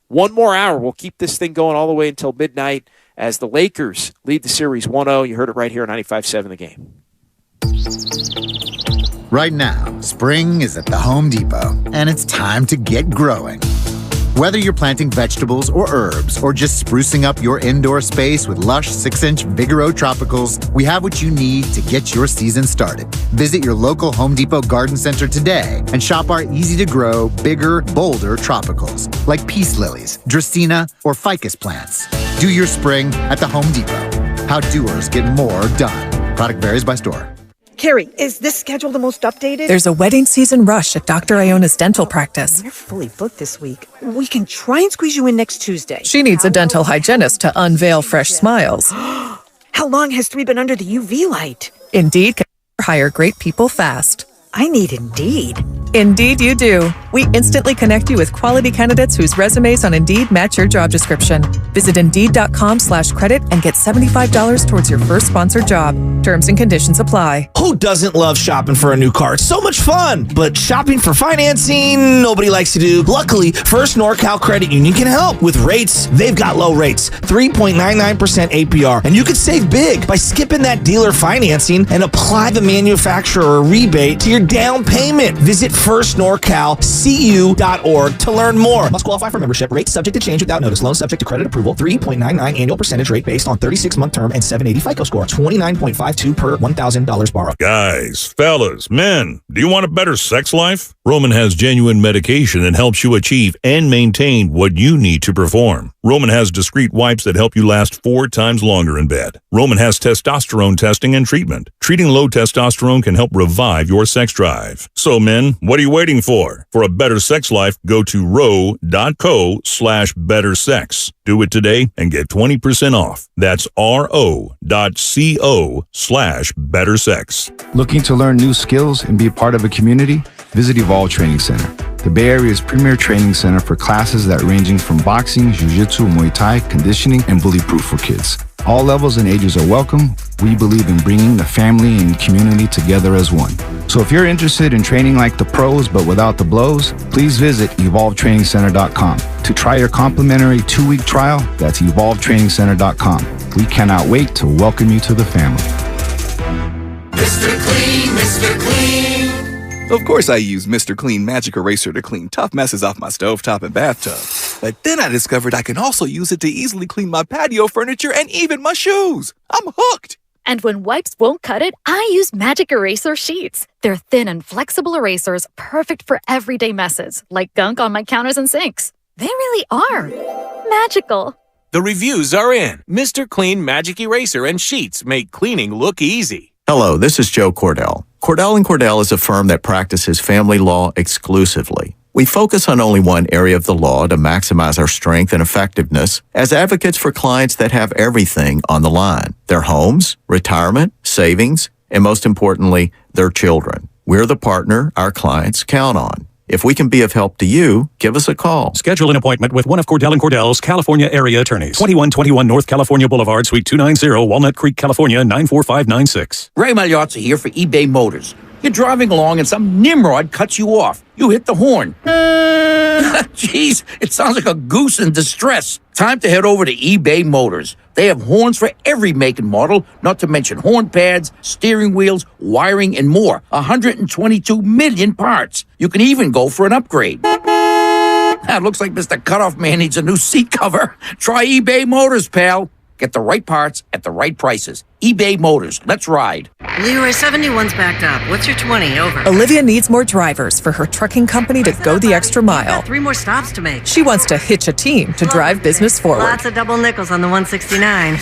One more hour. We'll keep this thing going all the way until midnight as the Lakers lead the series 1-0. You heard it right here on 95.7 The Game. Right now, spring is at the Home Depot, and it's time to get growing. Whether you're planting vegetables or herbs, or just sprucing up your indoor space with lush 6-inch Vigoro Tropicals, we have what you need to get your season started. Visit your local Home Depot garden center today and shop our easy-to-grow, bigger, bolder tropicals, like peace lilies, dracaena, or ficus plants. Do your spring at the Home Depot. How doers get more done. Product varies by store. Carrie, is this schedule the most updated? There's a wedding season rush at Dr. Iona's dental practice. We're fully booked this week. We can try and squeeze you in next Tuesday. She needs a dental hygienist to unveil fresh smiles. How long has 3 been under the UV light? Indeed, Hire great people fast. I need Indeed. Indeed you do. We instantly connect you with quality candidates whose resumes on Indeed match your job description. Visit Indeed.com/credit and get $75 towards your first sponsored job. Terms and conditions apply. Who doesn't love shopping for a new car? It's so much fun. But shopping for financing, nobody likes to do. Luckily, First NorCal Credit Union can help. With rates, they've got low rates, 3.99% APR. And you could save big by skipping that dealer financing and apply the manufacturer rebate to your down payment. Visit firstnorcalcu.org to learn more. Must qualify for membership. Rates subject to change without notice. Loan subject to credit approval. 3.99 annual percentage rate based on 36-month term and 780 FICO score. 29.52 per $1,000 borrow. Guys, fellas, men, do you want a better sex life? Roman has genuine medication that helps you achieve and maintain what you need to perform. Roman has discreet wipes that help you last 4 times longer in bed. Roman has testosterone testing and treatment. Treating low testosterone can help revive your sex drive. So men, what are you waiting for? For a better sex life, go to ro.co/bettersex. Do it today and get 20% off. That's ro.co/bettersex. Looking to learn new skills and be a part of a community? Visit Evolve Training Center, the Bay Area's premier training center for classes that ranging from boxing, jiu-jitsu, Muay Thai, conditioning, and bully-proof for kids. All levels and ages are welcome. We believe in bringing the family and community together as one. So if you're interested in training like the pros but without the blows, please visit evolvetrainingcenter.com. To try your complimentary 2-week trial, that's evolvetrainingcenter.com. We cannot wait to welcome you to the family. Mr. Clean, Mr. Clean. Of course I use Mr. Clean Magic Eraser to clean tough messes off my stovetop and bathtub. But then I discovered I can also use it to easily clean my patio furniture and even my shoes. I'm hooked. And when wipes won't cut it, I use Magic Eraser Sheets. They're thin and flexible erasers, perfect for everyday messes, like gunk on my counters and sinks. They really are magical. The reviews are in. Mr. Clean Magic Eraser and Sheets make cleaning look easy. Hello, this is Joe Cordell. Cordell & Cordell is a firm that practices family law exclusively. We focus on only one area of the law to maximize our strength and effectiveness as advocates for clients that have everything on the line: their homes, retirement, savings, and most importantly, their children. We're the partner our clients count on. If we can be of help to you, give us a call. Schedule an appointment with one of Cordell & Cordell's California area attorneys. 2121 North California Boulevard, Suite 290, Walnut Creek, California, 94596. Ray Magliozzi here for eBay Motors. You're driving along and some nimrod cuts you off. You hit the horn. Jeez, it sounds like a goose in distress. Time to head over to eBay Motors. They have horns for every make and model, not to mention horn pads, steering wheels, wiring, and more. 122 million parts. You can even go for an upgrade. Looks like Mr. Cutoff Man needs a new seat cover. Try eBay Motors, pal. Get the right parts at the right prices. eBay Motors. Let's ride. Leroy 71's backed up. What's your 20? Over. Olivia needs more drivers for her trucking company to go the extra mile. 3 more stops to make. She wants to hitch a team to drive business forward. Lots of double nickels on the 169.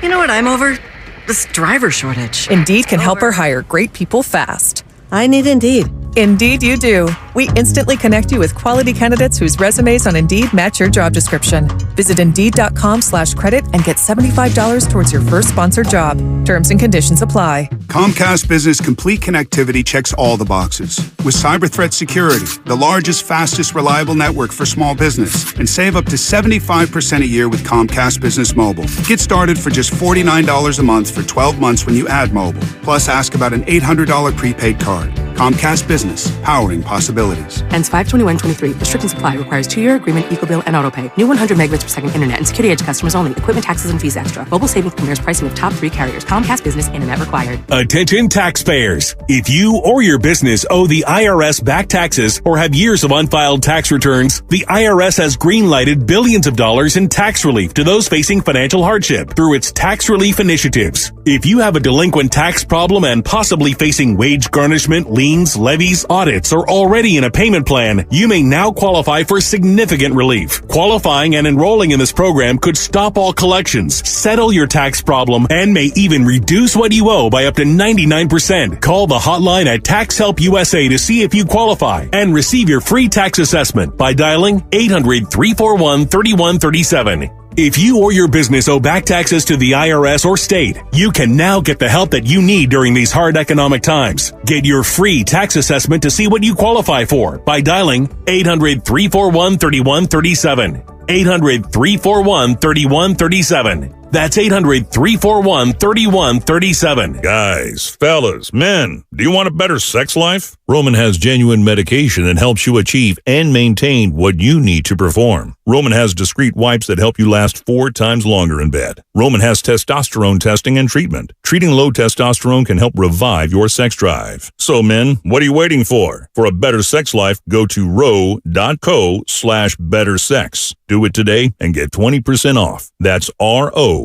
You know what I'm over? This driver shortage. Indeed can help her hire great people fast. I need Indeed. Indeed you do. We instantly connect you with quality candidates whose resumes on Indeed match your job description. Visit Indeed.com/credit and get $75 towards your first sponsored job. Terms and conditions apply. Comcast Business Complete Connectivity checks all the boxes. With cyber threat security, the largest, fastest, reliable network for small business, and save up to 75% a year with Comcast Business Mobile. Get started for just $49 a month for 12 months when you add mobile. Plus, ask about an $800 prepaid card. Comcast Business, powering possibilities. Ends 5/21/23. Restrictions apply. Requires 2-year agreement, eco-bill, and autopay. New 100 megabits per second internet and security edge customers only. Equipment, taxes, and fees extra. Mobile savings compares pricing of top 3 carriers. Comcast Business internet required. Attention taxpayers. If you or your business owe the IRS back taxes or have years of unfiled tax returns, the IRS has green-lighted billions of dollars in tax relief to those facing financial hardship through its tax relief initiatives. If you have a delinquent tax problem and possibly facing wage garnishment, liens, levies, audits, or already in a payment plan, you may now qualify for significant relief. Qualifying and enrolling in this program could stop all collections, settle your tax problem, and may even reduce what you owe by up to 99%. Call the hotline at Tax Help USA to see if you qualify and receive your free tax assessment by dialing 800-341-3137. If you or your business owe back taxes to the IRS or state, you can now get the help that you need during these hard economic times. Get your free tax assessment to see what you qualify for by dialing 800-341-3137. 800-341-3137. That's 800-341-3137. Guys, fellas, men, do you want a better sex life? Roman has genuine medication that helps you achieve and maintain what you need to perform. Roman has discreet wipes that help you last 4 times longer in bed. Roman has testosterone testing and treatment. Treating low testosterone can help revive your sex drive. So men, what are you waiting for? For a better sex life, go to ro.co/bettersex. Do it today and get 20% off. That's ro.co/bettersex.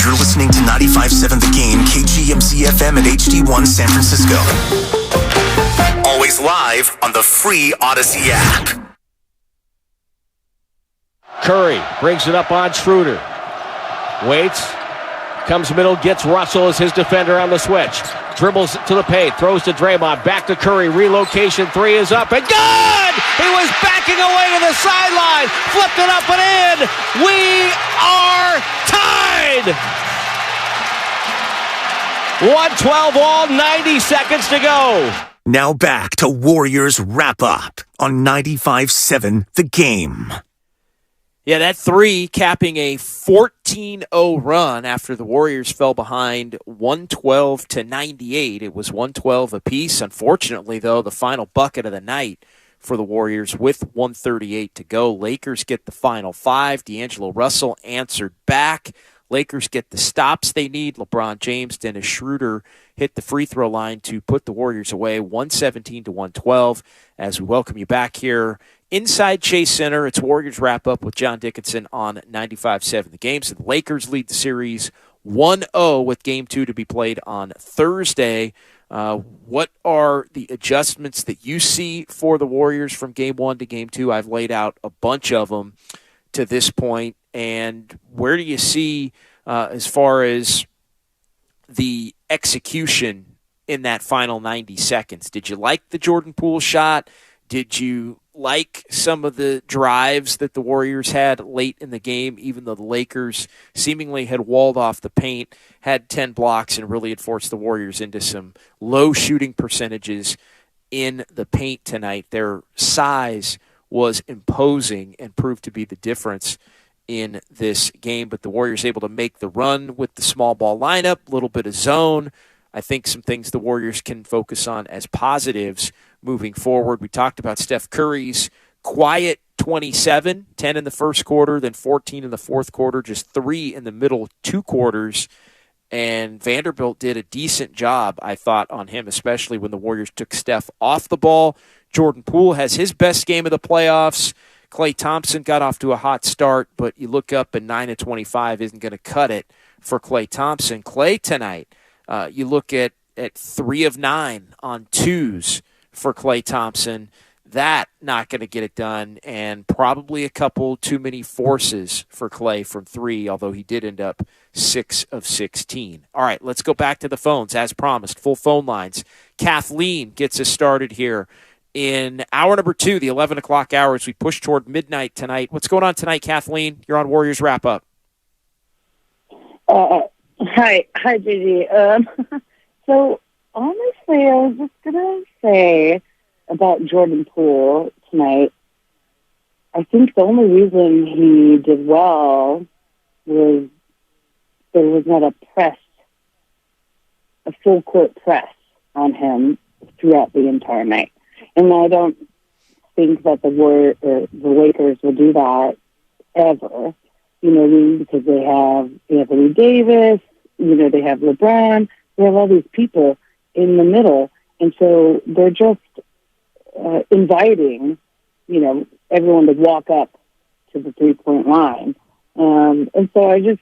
You're listening to 95.7 The Game, KGMC FM at HD1 San Francisco. Always live on the free Odyssey app. Curry brings it up on Schroeder. Waits. Comes middle, gets Russell as his defender on the switch. Dribbles to the paint, throws to Draymond, back to Curry. Relocation three is up and good! He was backing away to the sideline, flipped it up and in. We are tied! 112 all, 90 seconds to go. Now back to Warriors Wrap-Up on 95.7 The Game. Yeah, that three capping a 14-0 run after the Warriors fell behind 112-98. It was 112 apiece. Unfortunately, though, the final bucket of the night for the Warriors with 138 to go. Lakers get the final 5. D'Angelo Russell answered back. Lakers get the stops they need. LeBron James, Dennis Schroeder hit the free throw line to put the Warriors away 117-112. As we welcome you back here inside Chase Center, it's Warriors Wrap-Up with John Dickinson on 95.7 The Game. So the Lakers lead the series 1-0 with Game 2 to be played on Thursday. What are the adjustments that you see for the Warriors from Game 1 to Game 2? I've laid out a bunch of them to this point. And where do you see as far as the execution in that final 90 seconds? Did you like the Jordan Poole shot? Did you like some of the drives that the Warriors had late in the game, even though the Lakers seemingly had walled off the paint, had 10 blocks, and really had forced the Warriors into some low shooting percentages in the paint tonight? Their size was imposing and proved to be the difference in this game, but the Warriors able to make the run with the small ball lineup, a little bit of zone. I think some things the Warriors can focus on as positives moving forward. We talked about Steph Curry's quiet 27, 10 in the first quarter, then 14 in the fourth quarter, just 3 in the middle 2 quarters. And Vanderbilt did a decent job, I thought, on him, especially when the Warriors took Steph off the ball. Jordan Poole has his best game of the playoffs. Klay Thompson got off to a hot start, but you look up and 9 of 25 isn't going to cut it for Klay Thompson. Klay tonight, you look at 3 of 9 on twos for Klay Thompson. That not going to get it done, and probably a couple too many forces for Klay from 3, although he did end up 6 of 16. All right, let's go back to the phones, as promised. Full phone lines. Kathleen gets us started here in hour number 2, the 11 o'clock hour, as we push toward midnight tonight. What's going on tonight, Kathleen? You're on Warriors Wrap-Up. Hi, Gigi. So, honestly, I was just going to say about Jordan Poole tonight, I think the only reason he did well was there was not a full-court press on him throughout the entire night. And I don't think that the Lakers will do that ever, because they have Anthony Davis, they have LeBron, they have all these people in the middle. And so they're just inviting, everyone to walk up to the three-point line. And so I just,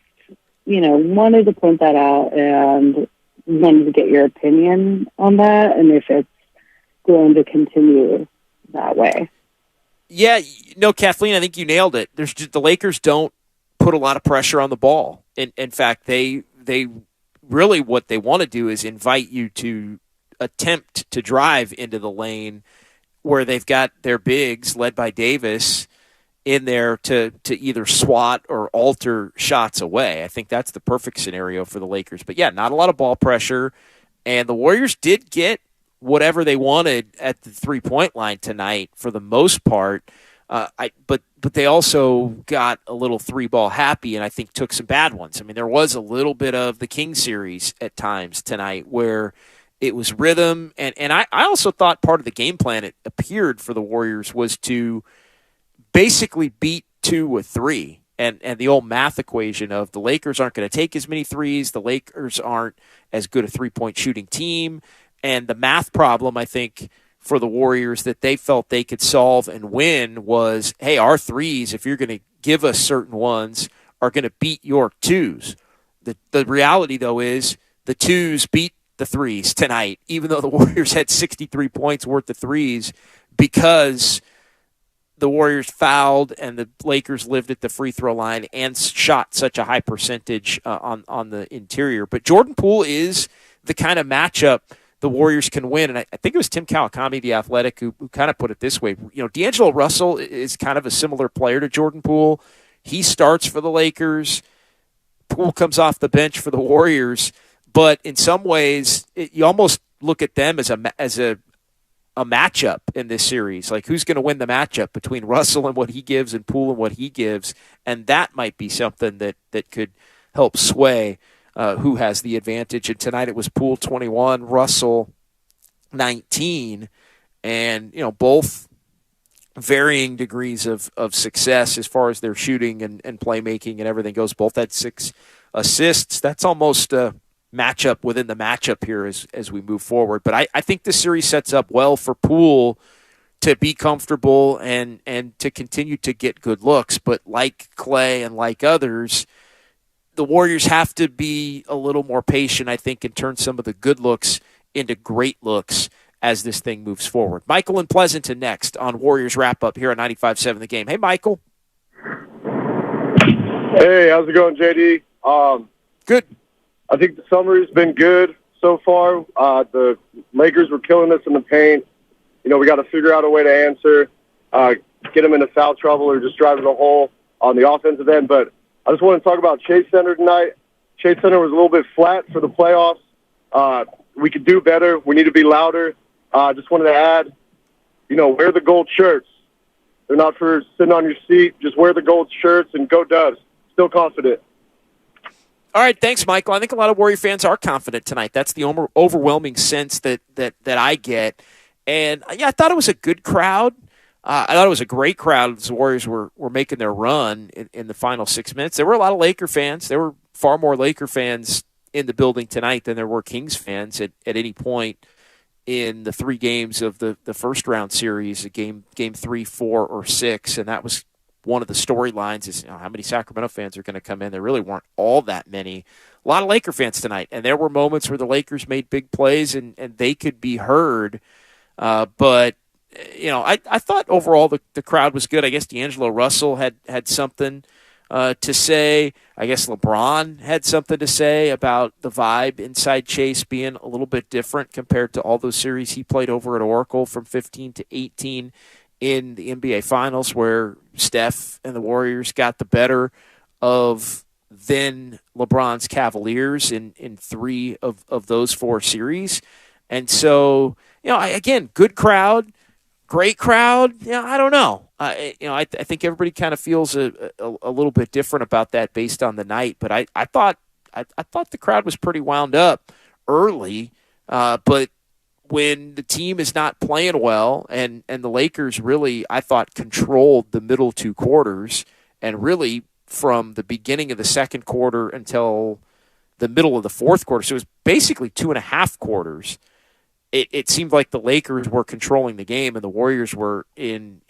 wanted to point that out and wanted to get your opinion on that and if it's going to continue that way. Yeah, Kathleen, I think you nailed it. The Lakers don't put a lot of pressure on the ball. In fact, they really what they want to do is invite you to attempt to drive into the lane where they've got their bigs led by Davis in there to either swat or alter shots away. I think that's the perfect scenario for the Lakers. But yeah, not a lot of ball pressure, and the Warriors did get whatever they wanted at the 3-point line tonight for the most part. But they also got a little 3-ball happy, and I think took some bad ones. I mean, there was a little bit of the King series at times tonight where it was rhythm, and I also thought part of the game plan, it appeared, for the Warriors was to basically beat 2 with 3, and the old math equation of the Lakers aren't going to take as many threes, the Lakers aren't as good a 3-point shooting team, and the math problem, I think, for the Warriors that they felt they could solve and win was, hey, our threes, if you're going to give us certain ones, are going to beat your 2s. The reality, though, is the 2s beat the 3s tonight, even though the Warriors had 63 points worth of threes, because the Warriors fouled and the Lakers lived at the free throw line and shot such a high percentage on the interior. But Jordan Poole is the kind of matchup the Warriors can win. And I think it was Tim Kawakami, the Athletic, who kind of put it this way. You know, D'Angelo Russell is kind of a similar player to Jordan Poole. He starts for the Lakers. Poole comes off the bench for the Warriors. But in some ways, you almost look at them as a matchup in this series. Like, who's going to win the matchup between Russell and what he gives and Poole and what he gives? And that might be something that could help sway who has the advantage. And tonight it was Poole 21, Russell 19, and both varying degrees of success as far as their shooting and playmaking and everything goes. Both had 6 assists. That's almost a matchup within the matchup here as we move forward. But I think this series sets up well for Poole to be comfortable and to continue to get good looks. But like Clay and like others, the Warriors have to be a little more patient, I think, and turn some of the good looks into great looks as this thing moves forward. Michael in Pleasanton next on Warriors Wrap-Up here on 95.7 The Game. Hey, Michael. Hey, how's it going, JD? Good. I think the summary's been good so far. The Lakers were killing us in the paint. We got to figure out a way to answer, get them into foul trouble or just drive to the hole on the offensive end. But I just want to talk about Chase Center tonight. Chase Center was a little bit flat for the playoffs. We could do better. We need to be louder. Just wanted to add, wear the gold shirts. They're not for sitting on your seat. Just wear the gold shirts and go Dubs. Still confident. All right, thanks, Michael. I think a lot of Warrior fans are confident tonight. That's the overwhelming sense that I get. And, yeah, I thought it was a good crowd. I thought it was a great crowd as the Warriors were making their run in the final 6 minutes. There were a lot of Laker fans. There were far more Laker fans in the building tonight than there were Kings fans at any point in the 3 games of the first-round series, game 3, 4, or 6, and that was one of the storylines is how many Sacramento fans are going to come in. There really weren't all that many. A lot of Laker fans tonight, and there were moments where the Lakers made big plays and they could be heard. But, I thought overall the crowd was good. I guess D'Angelo Russell had something to say. I guess LeBron had something to say about the vibe inside Chase being a little bit different compared to all those series he played over at Oracle from 15 to 18 in the NBA Finals, where Steph and the Warriors got the better of then LeBron's Cavaliers in 3 of those 4 series. And so, again, good crowd, great crowd. I don't know. I think everybody kind of feels a little bit different about that based on the night. But I thought the crowd was pretty wound up early, but when the team is not playing well and the Lakers really, I thought, controlled the middle 2 quarters, and really from the beginning of the second quarter until the middle of the fourth quarter, so it was basically 2.5 quarters, it seemed like the Lakers were controlling the game and the Warriors were in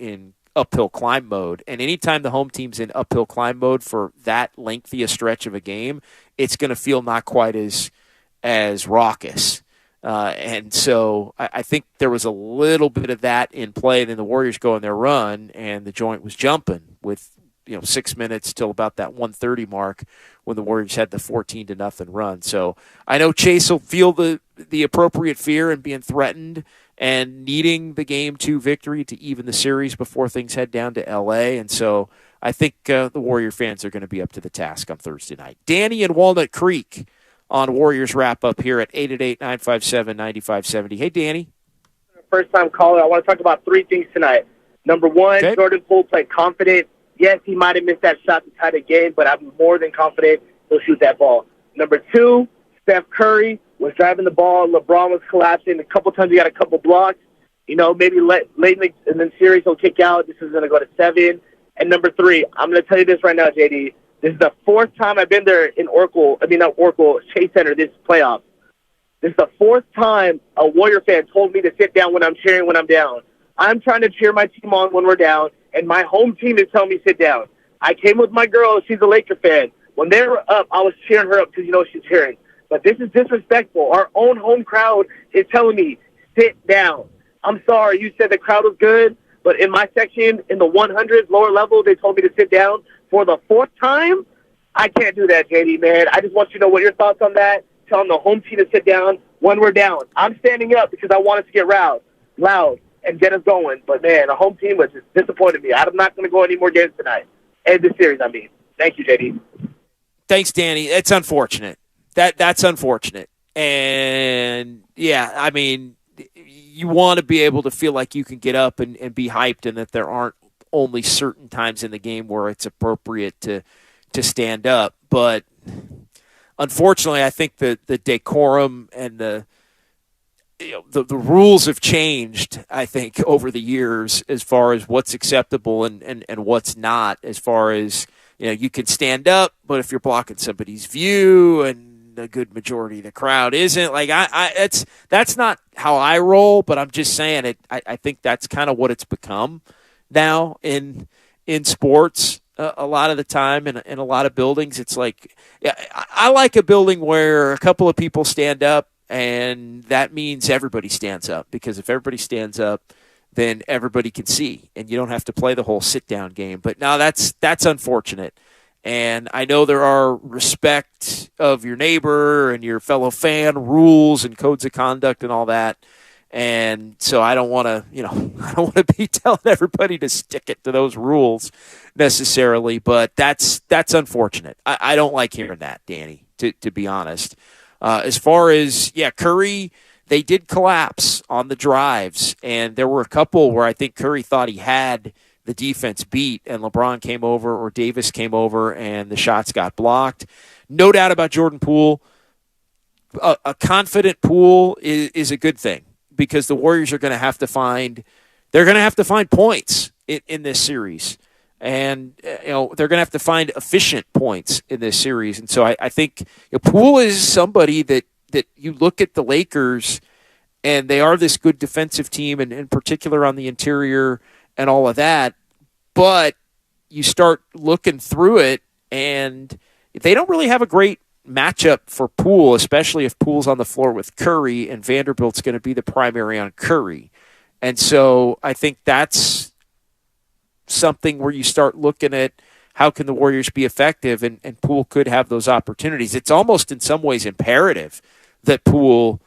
uphill climb mode. And anytime the home team's in uphill climb mode for that lengthy a stretch of a game, it's going to feel not quite as raucous. And so I think there was a little bit of that in play. Then the Warriors go on their run, and the joint was jumping with 6 minutes till about that 1:30 mark when the Warriors had the 14-0 run. So I know Chase will feel the appropriate fear and being threatened and needing the Game 2 victory to even the series before things head down to L.A. And so I think the Warrior fans are going to be up to the task on Thursday night. Danny in Walnut Creek on Warriors Wrap-Up here at 888-957-9570. Hey, Danny. First-time caller. I want to talk about three things tonight. Number one, Jordan Poole played confident. Yes, he might have missed that shot to tie the game, but I'm more than confident he'll shoot that ball. Number two, Steph Curry was driving the ball. LeBron was collapsing. A couple times he got a couple blocks. You know, maybe late in the series he'll kick out. This is going to go to 7. And number three, I'm going to tell you this right now, JD. This is the fourth time I've been there in Chase Center this playoff. This is the fourth time a Warrior fan told me to sit down when I'm cheering when I'm down. I'm trying to cheer my team on when we're down, and my home team is telling me to sit down. I came with my girl. She's a Laker fan. When they were up, I was cheering her up because, you know, she's cheering. But this is disrespectful. Our own home crowd is telling me, sit down. I'm sorry. You said the crowd was good, but in my section, in the 100s, lower level, they told me to sit down for the fourth time. I can't do that, JD, man. I just want you to know what your thoughts on that. Telling the home team to sit down when we're down. I'm standing up because I want us to get loud, and get us going. But, man, the home team was just disappointed me. I'm not going to go any more games tonight. And this series, I mean. Thank you, JD. Thanks, Danny. It's unfortunate. That's unfortunate. And, yeah, I mean, you want to be able to feel like you can get up and be hyped and that there aren't only certain times in the game where it's appropriate to stand up. But unfortunately, I think the decorum and the rules have changed, I think, over the years as far as what's acceptable and what's not, as far as, you know, you can stand up, but if you're blocking somebody's view and a good majority of the crowd isn't, like, that's not how I roll, but I'm just saying it. I think that's kind of what it's become now in sports. A lot of the time in a lot of buildings, it's like, yeah, I like a building where a couple of people stand up, and that means everybody stands up, because if everybody stands up, then everybody can see, and you don't have to play the whole sit-down game. But now that's unfortunate. And I know there are respect of your neighbor and your fellow fan rules and codes of conduct and all that. And so I don't want to be telling everybody to stick it to those rules necessarily, but that's unfortunate. I don't like hearing that, Danny, to be honest. As far as, Curry, they did collapse on the drives, and there were a couple where I think Curry thought he had the defense beat, and LeBron came over or Davis came over, and the shots got blocked. No doubt about Jordan Poole. A confident Poole is a good thing, because the Warriors are going to have to find points in this series. And they're going to have to find efficient points in this series. And so I think Poole is somebody that you look at the Lakers, and they are this good defensive team, and in particular on the interior and all of that. But you start looking through it, and they don't really have a great matchup for Poole, especially if Poole's on the floor with Curry, and Vanderbilt's going to be the primary on Curry. And so I think that's something where you start looking at how can the Warriors be effective, and Poole could have those opportunities. It's almost in some ways imperative that Poole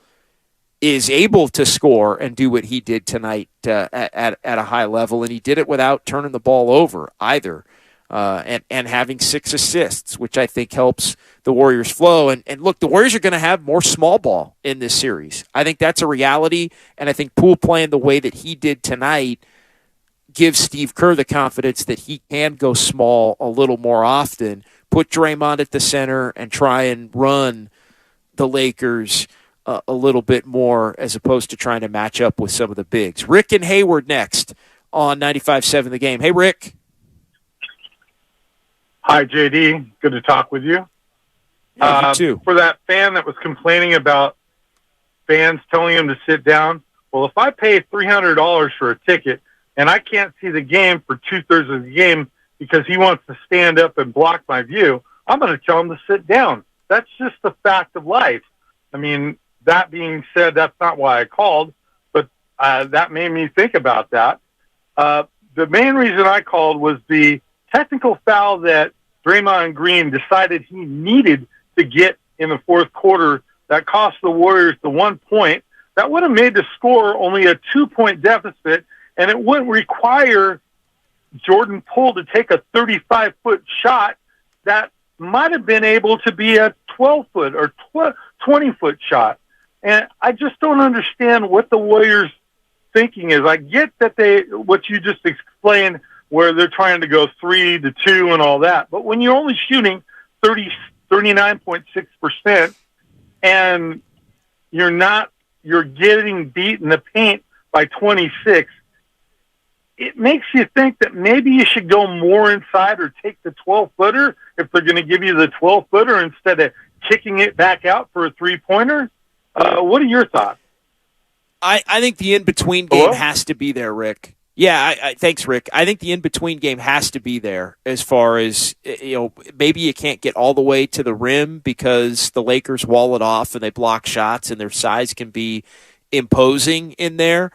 is able to score and do what he did tonight at a high level, and he did it without turning the ball over either, and having 6 assists, which I think helps the Warriors flow. And look, the Warriors are going to have more small ball in this series. I think that's a reality, and I think Poole playing the way that he did tonight gives Steve Kerr the confidence that he can go small a little more often, put Draymond at the center, and try and run the Lakers a little bit more, as opposed to trying to match up with some of the bigs. Rick and Hayward next on 95.7 The Game. Hey, Rick. Hi, JD. Good to talk with you. Yeah, you too. For that fan that was complaining about fans telling him to sit down, well, if I pay $300 for a ticket and I can't see the game for 2/3 of the game because he wants to stand up and block my view, I'm going to tell him to sit down. That's just the fact of life. I mean, that being said, that's not why I called, but that made me think about that. The main reason I called was the technical foul that Draymond Green decided he needed to get in the fourth quarter that cost the Warriors the 1 point. that would have made the score only a 2-point deficit, and it wouldn't require Jordan Poole to take a 35-foot shot that might have been able to be a 12-foot or 20-foot shot. And I just don't understand what the Warriors' thinking is. I get that what you just explained, where they're trying to go 3-2 and all that, but when you're only shooting 39.6% and you're getting beat in the paint by 26, it makes you think that maybe you should go more inside or take the 12-footer if they're going to give you the 12-footer instead of kicking it back out for a three-pointer. What are your thoughts? I think the in-between game has to be there, Rick. Yeah, thanks, Rick. I think the in-between game has to be there as far as, maybe you can't get all the way to the rim because the Lakers wall it off and they block shots and their size can be imposing in there.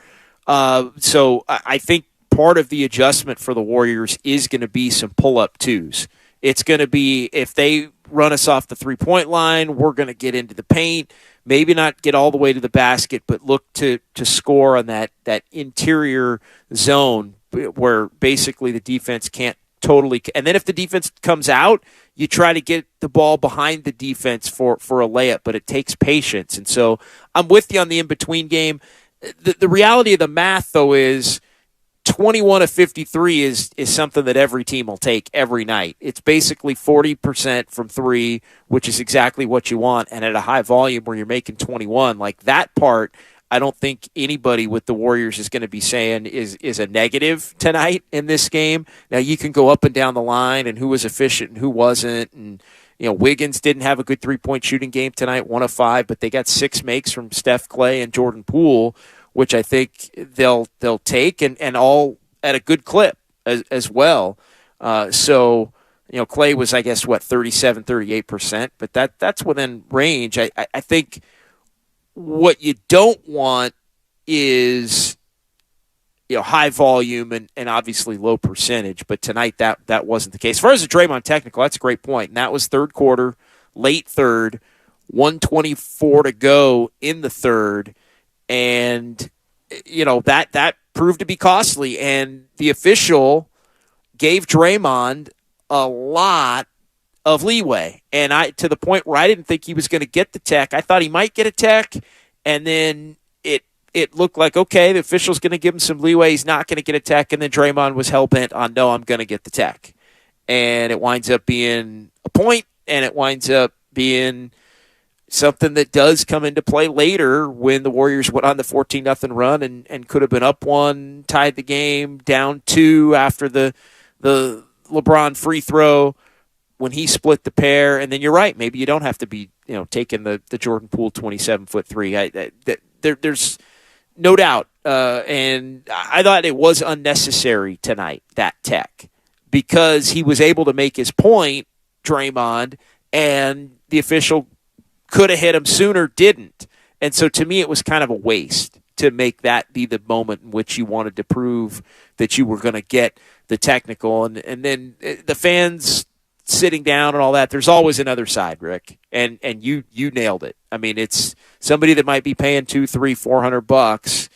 So I think part of the adjustment for the Warriors is going to be some pull-up twos. It's going to be, if they run us off the three-point line, we're going to get into the paint, maybe not get all the way to the basket, but look to score on that interior zone where basically the defense can't totally. And then if the defense comes out, you try to get the ball behind the defense for a layup, but it takes patience. And so I'm with you on the in-between game. The reality of the math, though, is 21 of 53 is something that every team will take every night. It's basically 40% from three, which is exactly what you want. And at a high volume where you're making 21, like that part, I don't think anybody with the Warriors is going to be saying is a negative tonight in this game. Now, you can go up and down the line and who was efficient and who wasn't. And, Wiggins didn't have a good three-point shooting game tonight, 1 of 5, but they got 6 makes from Steph, Clay, and Jordan Poole, which I think they'll take, and all at a good clip as well. So, Clay was, I guess, 37, 38%, but that's within range. I think what you don't want is, high volume and obviously low percentage, but tonight that wasn't the case. As far as the Draymond technical, that's a great point, and that was third quarter, late third, 1:24 to go in the third. And, that proved to be costly. And the official gave Draymond a lot of leeway. And to the point where I didn't think he was going to get the tech. I thought he might get a tech. And then it looked like, okay, the official's going to give him some leeway. He's not going to get a tech. And then Draymond was hell-bent on, no, I'm going to get the tech. And it winds up being a point, and it winds up being something that does come into play later when the Warriors went on the 14-0 run and could have been up 1, tied the game, down 2 after the LeBron free throw when he split the pair. And then you're right, maybe you don't have to be taking the Jordan Poole 27-foot three. There's no doubt. And I thought it was unnecessary tonight, that tech, because he was able to make his point, Draymond, and the official could have hit him sooner, didn't. And so to me, it was kind of a waste to make that be the moment in which you wanted to prove that you were going to get the technical. And then the fans sitting down and all that, there's always another side, Rick. And you nailed it. I mean, it's somebody that might be paying $200, $300, $400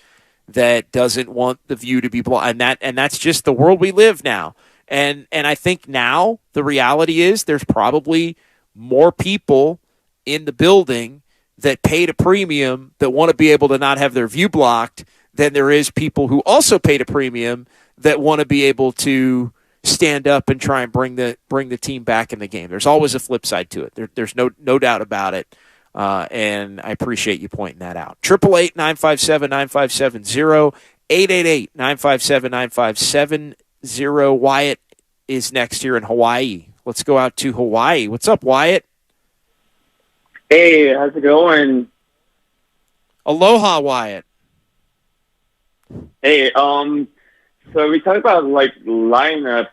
that doesn't want the view to be blocked. And that's just the world we live now. And I think now the reality is there's probably more people in the building that paid a premium that want to be able to not have their view blocked than there is people who also paid a premium that want to be able to stand up and try and bring the team back in the game. There's always a flip side to it. There's no doubt about it. And I appreciate you pointing that out. 888-957-9570, 888-957-9570. Wyatt is next here in Hawaii. Let's go out to Hawaii. What's up, Wyatt? Hey, how's it going? Aloha, Wyatt. Hey, so we talked about lineups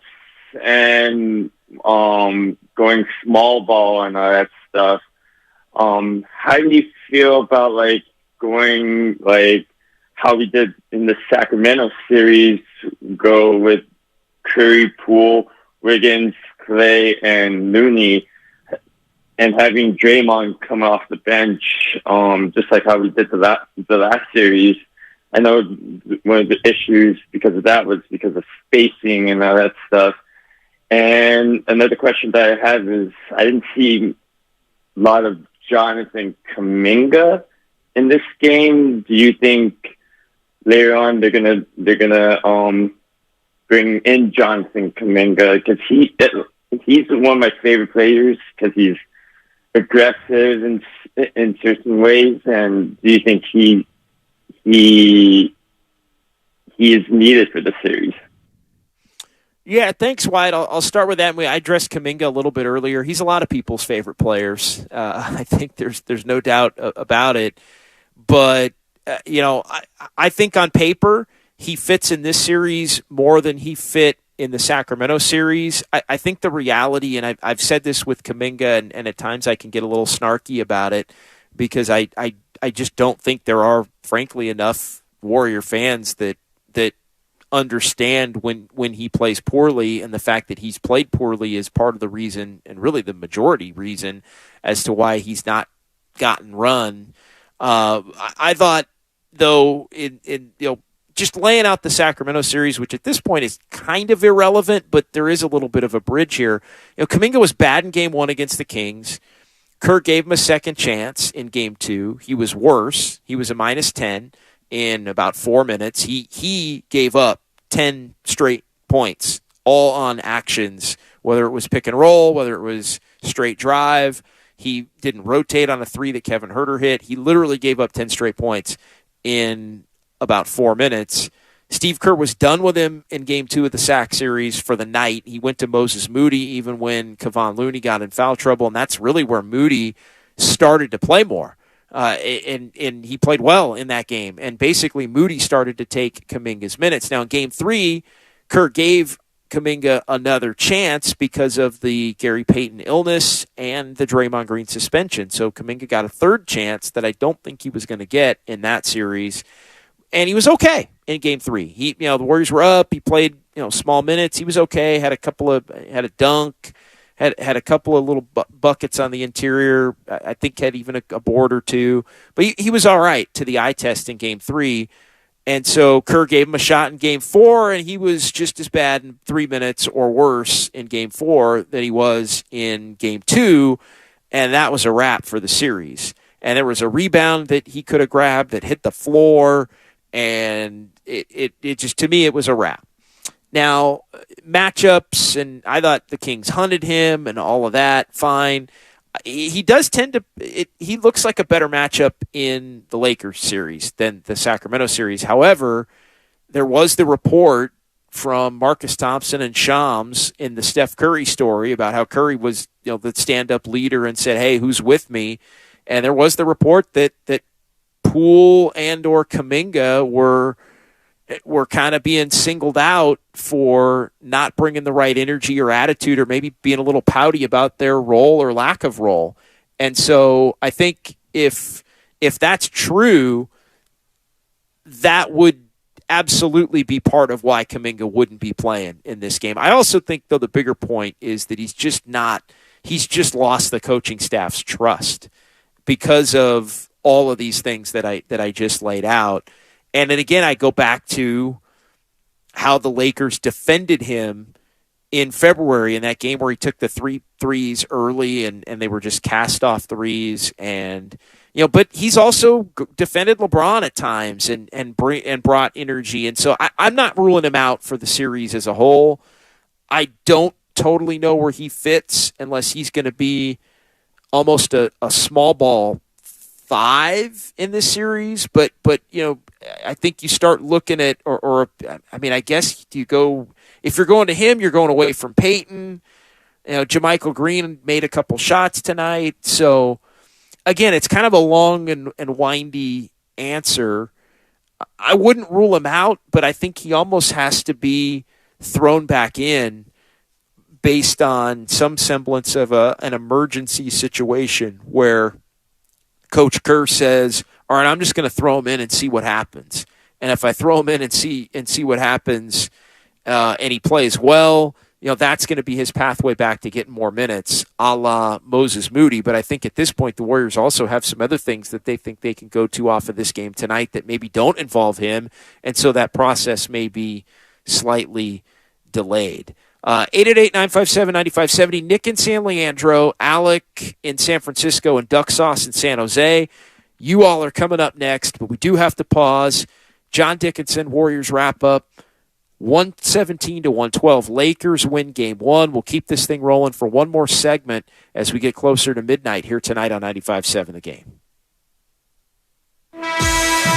and going small ball and all that stuff. How do you feel about going how we did in the Sacramento series, go with Curry, Poole, Wiggins, Clay, and Looney? and having Draymond come off the bench, just like how we did the last series. I know one of the issues because of that was because of spacing and all that stuff. And another question that I have is, I didn't see a lot of Jonathan Kuminga in this game. Do you think later on they're gonna bring in Jonathan Kuminga, because he's one of my favorite players because he's aggressive in certain ways, and do you think he is needed for the series? Yeah, thanks, Wyatt. I'll start with that. I addressed Kuminga a little bit earlier. He's a lot of people's favorite players. I think there's no doubt about it. But I think on paper he fits in this series more than he fit in the Sacramento series. I think the reality, and I've said this with Kuminga, and at times I can get a little snarky about it because I just don't think there are, frankly, enough Warrior fans that understand when he plays poorly, and the fact that he's played poorly is part of the reason, and really the majority reason, as to why he's not gotten run. I thought, though, in just laying out the Sacramento series, which at this point is kind of irrelevant, but there is a little bit of a bridge here. Kuminga was bad in Game 1 against the Kings. Kerr gave him a second chance in Game 2. He was worse. He was a -10 in about 4 minutes. He gave up 10 straight points, all on actions, whether it was pick and roll, whether it was straight drive. He didn't rotate on a 3 that Kevin Huerter hit. He literally gave up 10 straight points in about 4 minutes. Steve Kerr was done with him in Game 2 of the Sac series for the night. He went to Moses Moody even when Kevon Looney got in foul trouble, and that's really where Moody started to play more. And he played well in that game. And basically Moody started to take Kuminga's minutes. Now in Game 3, Kerr gave Kuminga another chance because of the Gary Payton illness and the Draymond Green suspension. So Kuminga got a third chance that I don't think he was going to get in that series. And he was okay in Game 3. The Warriors were up. He played, small minutes. He was okay. Had a dunk. Had a couple of little buckets on the interior. I think had even a board or two. But he was all right to the eye test in Game 3. And so Kerr gave him a shot in Game 4, and he was just as bad in 3 minutes or worse in Game 4 than he was in Game 2. And that was a wrap for the series. And there was a rebound that he could have grabbed that hit the floor. And it just, to me, it was a wrap. Now, matchups, and I thought the Kings hunted him and all of that, fine. He does tend to he looks like a better matchup in the Lakers series than the Sacramento series. However, there was the report from Marcus Thompson and Shams in the Steph Curry story about how Curry was, the stand-up leader and said, "Hey, who's with me?" And there was the report that Poole and or Kuminga were kind of being singled out for not bringing the right energy or attitude, or maybe being a little pouty about their role or lack of role. And so I think if that's true, that would absolutely be part of why Kuminga wouldn't be playing in this game. I also think, though, the bigger point is that he's just lost the coaching staff's trust because of all of these things that I just laid out. And then again, I go back to how the Lakers defended him in February in that game where he took the 3 threes early and they were just cast off threes. And, but he's also defended LeBron at times and brought energy. And so I'm not ruling him out for the series as a whole. I don't totally know where he fits unless he's going to be almost a small ball 5 in this series, but I think you start looking at, I guess if you're going to him, you're going away from Peyton. JaMychal Green made a couple shots tonight. So again, it's kind of a long and windy answer. I wouldn't rule him out, but I think he almost has to be thrown back in based on some semblance of an emergency situation where Coach Kerr says, all right, I'm just going to throw him in and see what happens. And if I throw him in and see what happens, and he plays well, that's going to be his pathway back to getting more minutes, a la Moses Moody. But I think at this point, the Warriors also have some other things that they think they can go to off of this game tonight that maybe don't involve him, and so that process may be slightly delayed. 888-957-9570. Nick in San Leandro, Alec in San Francisco, and Duck Sauce in San Jose. You all are coming up next, but we do have to pause. John Dickinson, Warriors wrap up 117-112. Lakers win game one. We'll keep this thing rolling for one more segment as we get closer to midnight here tonight on 95.7 The Game.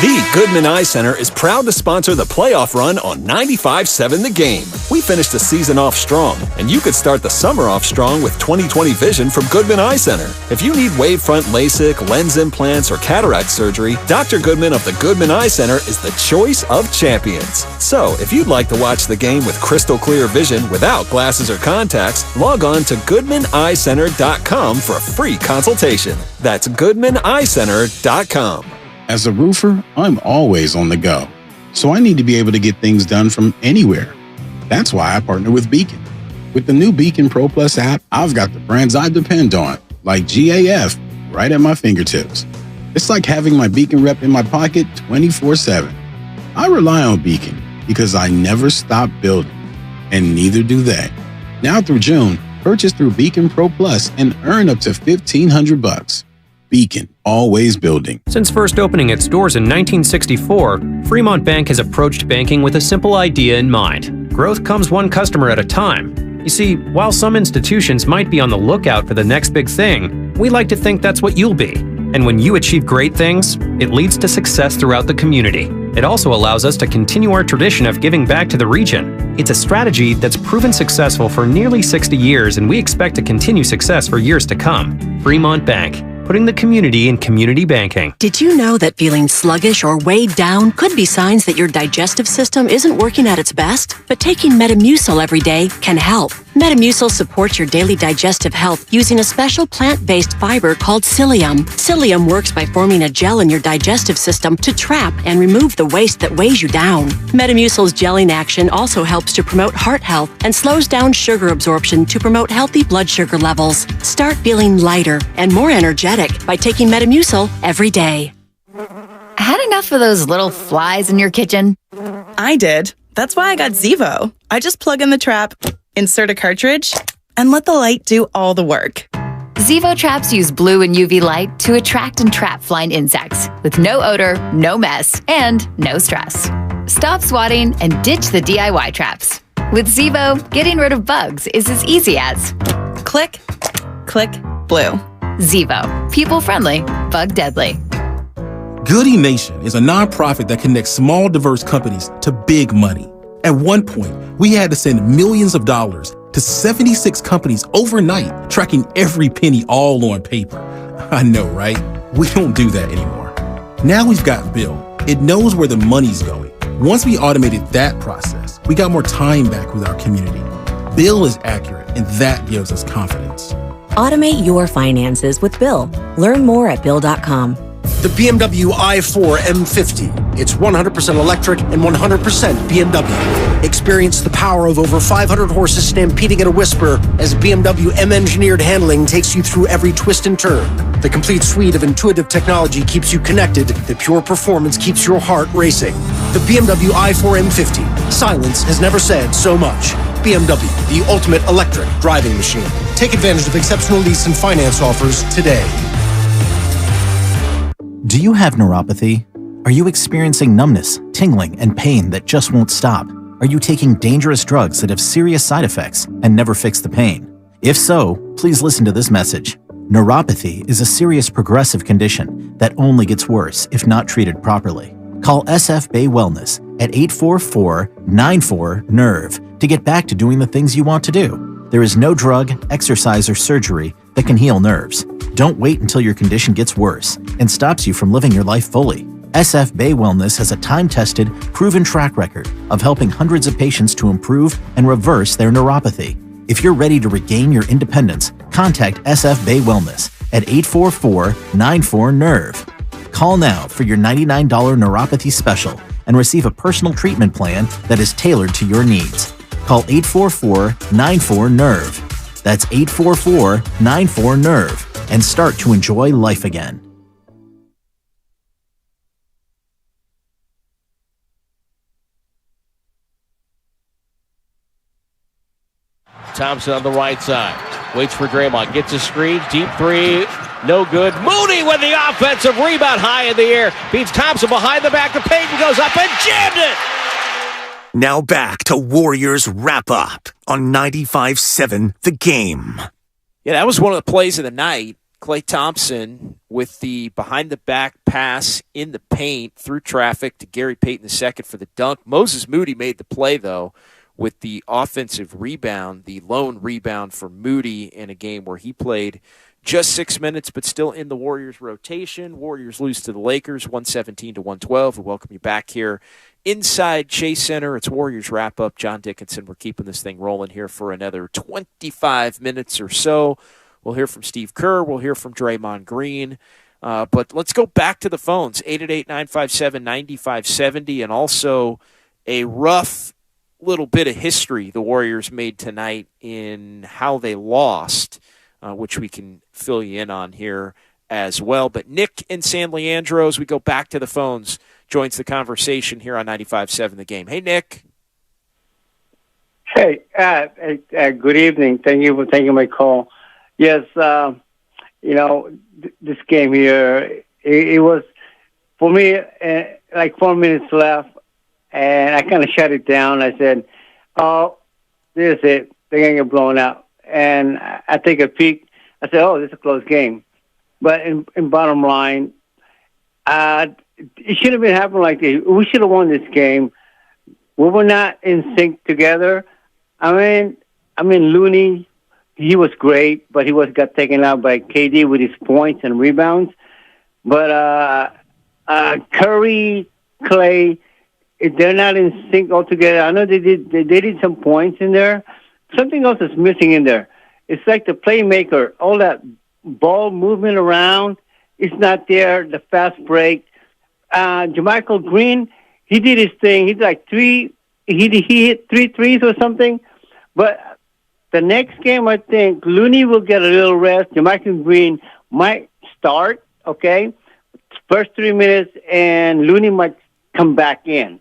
The Goodman Eye Center is proud to sponsor the playoff run on 95.7 The Game. We finished the season off strong, and you could start the summer off strong with 20/20 vision from Goodman Eye Center. If you need wavefront LASIK, lens implants, or cataract surgery, Dr. Goodman of the Goodman Eye Center is the choice of champions. So, if you'd like to watch the game with crystal clear vision without glasses or contacts, log on to GoodmanEyeCenter.com for a free consultation. That's GoodmanEyeCenter.com. As a roofer, I'm always on the go, so I need to be able to get things done from anywhere. That's why I partner with Beacon. With the new Beacon Pro Plus app, I've got the brands I depend on, like GAF, right at my fingertips. It's like having my Beacon rep in my pocket 24/7. I rely on Beacon because I never stop building, and neither do they. Now through June, purchase through Beacon Pro Plus and earn up to $1,500. Beacon, always building. Since first opening its doors in 1964, Fremont Bank has approached banking with a simple idea in mind. Growth comes one customer at a time. You see, while some institutions might be on the lookout for the next big thing, we like to think that's what you'll be. And when you achieve great things, it leads to success throughout the community. It also allows us to continue our tradition of giving back to the region. It's a strategy that's proven successful for nearly 60 years, and we expect to continue success for years to come. Fremont Bank, putting the community in community banking. Did you know that feeling sluggish or weighed down could be signs that your digestive system isn't working at its best? But taking Metamucil every day can help. Metamucil supports your daily digestive health using a special plant-based fiber called psyllium. Psyllium works by forming a gel in your digestive system to trap and remove the waste that weighs you down. Metamucil's gelling action also helps to promote heart health and slows down sugar absorption to promote healthy blood sugar levels. Start feeling lighter and more energetic by taking Metamucil every day. Had enough of those little flies in your kitchen? I did. That's why I got Zevo. I just plug in the trap, insert a cartridge, and let the light do all the work. Zevo traps use blue and UV light to attract and trap flying insects with no odor, no mess, and no stress. Stop swatting and ditch the DIY traps. With Zevo, getting rid of bugs is as easy as click, click, blue. Zevo. People-friendly, bug-deadly. Goody Nation is a nonprofit that connects small, diverse companies to big money. At one point, we had to send millions of dollars to 76 companies overnight, tracking every penny all on paper. I know, right? We don't do that anymore. Now we've got Bill. It knows where the money's going. Once we automated that process, we got more time back with our community. Bill is accurate, and that gives us confidence. Automate your finances with Bill. Learn more at Bill.com. The BMW i4 M50. It's 100% electric and 100% BMW. Experience the power of over 500 horses stampeding at a whisper as BMW M-engineered handling takes you through every twist and turn. The complete suite of intuitive technology keeps you connected. The pure performance keeps your heart racing. The BMW i4 M50. Silence has never said so much. BMW, the ultimate electric driving machine. Take advantage of exceptional lease and finance offers today. Do you have neuropathy? Are you experiencing numbness, tingling, and pain that just won't stop? Are you taking dangerous drugs that have serious side effects and never fix the pain? If so, please listen to this message. Neuropathy is a serious progressive condition that only gets worse if not treated properly. Call SF Bay Wellness at 844-94-NERVE to get back to doing the things you want to do. There is no drug, exercise, or surgery that can heal nerves. Don't wait until your condition gets worse and stops you from living your life fully. SF Bay Wellness has a time-tested, proven track record of helping hundreds of patients to improve and reverse their neuropathy. If you're ready to regain your independence, contact SF Bay Wellness at 844-94-NERVE. Call now for your $99 neuropathy special and receive a personal treatment plan that is tailored to your needs. Call 844-94-NERVE. That's 844-94-NERVE. And start to enjoy life again. Thompson on the right side. Waits for Draymond. Gets a screen. Deep three. No good. Mooney with the offensive rebound high in the air. Beats Thompson behind the back. The Payton goes up and jammed it. Now back to Warriors Wrap-Up on 95.7 The Game. Yeah, that was one of the plays of the night. Klay Thompson with the behind-the-back pass in the paint through traffic to Gary Payton II for the dunk. Moses Moody made the play, though, with the offensive rebound, the lone rebound for Moody in a game where he played just 6 minutes, but still in the Warriors rotation. Warriors lose to the Lakers, 117-112. We welcome you back here inside Chase Center. It's Warriors Wrap-Up. John Dickinson, we're keeping this thing rolling here for another 25 minutes or so. We'll hear from Steve Kerr. We'll hear from Draymond Green. But let's go back to the phones, 888-957-9570, and also a rough little bit of history the Warriors made tonight in how they lost, which we can fill you in on here as well. But Nick in San Leandro, as we go back to the phones, joins the conversation here on 95.7 The Game. Hey, Nick. Hey, good evening. Thank you for taking my call. Yes, this game here, it was, for me, like 4 minutes left, and I kind of shut it down. I said, oh, this is it. They're going to get blown out. And I take a peek. I said, oh, this is a close game. But in bottom line, it should have been happening like this. We should have won this game. We were not in sync together. I mean, Looney, he was great, but he got taken out by KD with his points and rebounds. But Curry, Klay, they're not in sync altogether. I know they did some points in there. Something else is missing in there. It's like the playmaker, all that ball movement around is not there. The fast break. JaMychal Green, he did his thing. He hit 3 threes or something. But the next game, I think Looney will get a little rest. JaMychal Green might start, okay, first 3 minutes, and Looney might come back in.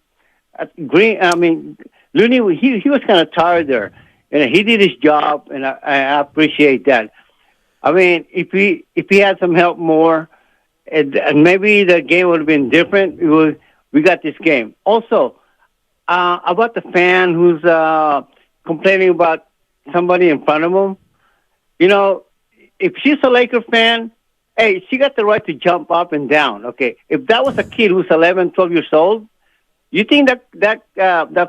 Looney, he was kind of tired there, and he did his job, and I appreciate that. I mean, if he had some help more, and maybe the game would have been different. We got this game. Also, about the fan who's complaining about somebody in front of him, if she's a Laker fan, hey, she got the right to jump up and down, okay? If that was a kid who's 11, 12 years old, you think that